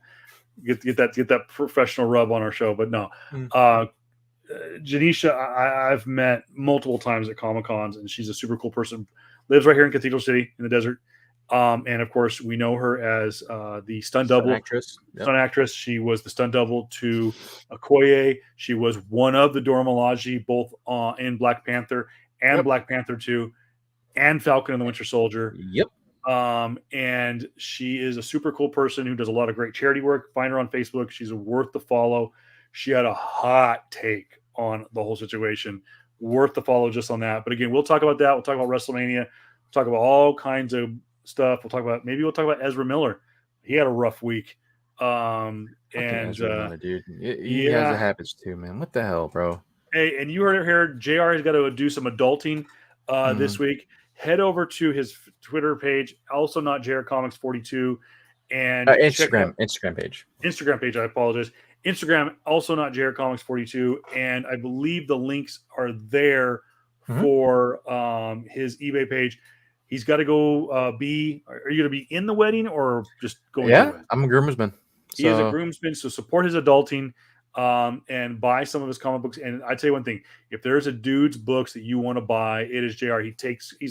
get that professional rub on our show. But no, Janisha, I've met multiple times at Comic-Cons, and she's a super cool person. Lives right here in Cathedral City in the desert. And of course, we know her as the stunt double. Stunt actress. She was the stunt double to Okoye. She was one of the Dora Milaje, both in Black Panther and Black Panther 2 and Falcon and the Winter Soldier. Yep. And she is a super cool person who does a lot of great charity work. Find her on Facebook. She's worth the follow. She had a hot take on the whole situation. Worth the follow just on that. But again, we'll talk about that. We'll talk about WrestleMania. We'll talk about all kinds of stuff. We'll talk about Ezra Miller. He had a rough week. Ezra Miller, dude. He has the habits too, man. What the hell, bro? Hey, and you heard it here. JR has got to do some adulting this week. Head over to his Twitter page, also not JR Comics 42, and Instagram page. Instagram page. I apologize. Instagram, also not JR Comics 42, and I believe the links are there for his eBay page. He's got to go Are you going to be in the wedding or just going? Yeah, I'm a groomsman. He is a groomsman, so support his adulting and buy some of his comic books. And I tell you one thing: if there's a dude's books that you want to buy, it is JR. He's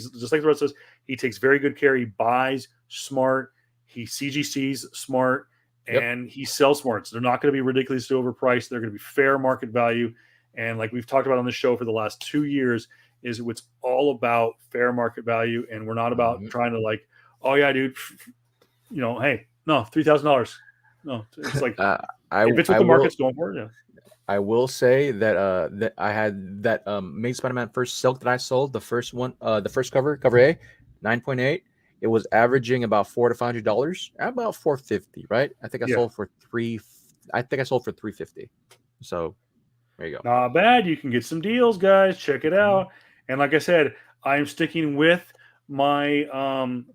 just like the rest of us. He takes very good care. He buys smart. He CGCs smart. And he sells smart. So they're not going to be ridiculously overpriced. They're going to be fair market value. And like we've talked about on the show for the last 2 years, is it's all about fair market value. And we're not about trying to like, oh yeah, dude, hey, no, $3,000. No, it's like if it's what the market's going for, yeah. I will say that that I had that Amazing Spider-Man first silk that I sold, the first one, the first cover A, 9.8. It was averaging about $400 to $500, about $450, right? I think I sold for $350. So there you go. Not bad. You can get some deals, guys. Check it out. And like I said, I am sticking with my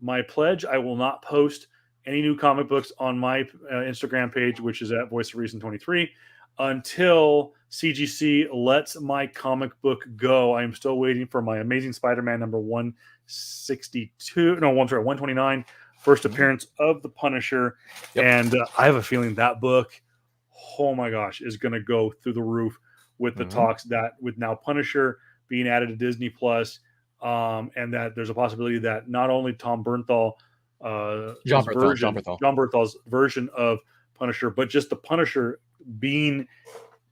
my pledge. I will not post any new comic books on my Instagram page, which is at Voice of Reason 23, until CGC lets my comic book go. I am still waiting for my Amazing Spider-Man number 129, first appearance of the Punisher. And I have a feeling that book, oh my gosh, is going to go through the roof with the talks that with now Punisher being added to Disney Plus, and that there's a possibility that not only Tom Bernthal, John Bernthal's version of Punisher, but just the Punisher being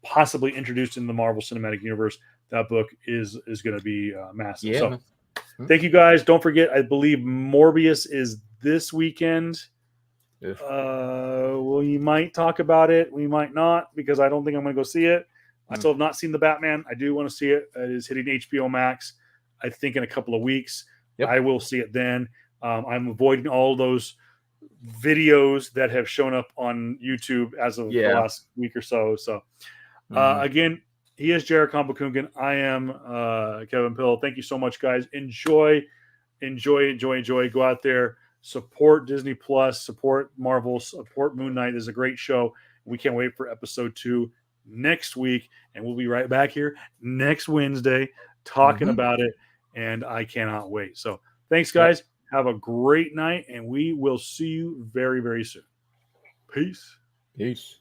possibly introduced in the Marvel Cinematic Universe. That book is going to be massive. Yeah, so thank you guys. Don't forget, I believe Morbius is this weekend. We might talk about it. We might not, because I don't think I'm going to go see it. I still have not seen the Batman. I do want to see it. It is hitting HBO Max, I think, in a couple of weeks. I will see it then. I'm avoiding all those videos that have shown up on YouTube as of the last week or so. So again, he is Jared Combakungan. I am Kevin Pill. Thank you so much, guys. Enjoy. Go out there, support Disney Plus, support Marvel, support Moon Knight. This is a great show. We can't wait for episode 2 next week, and we'll be right back here next Wednesday talking Mhm. about it, and I cannot wait. So thanks, guys. Have a great night, and we will see you very, very soon. Peace. Peace.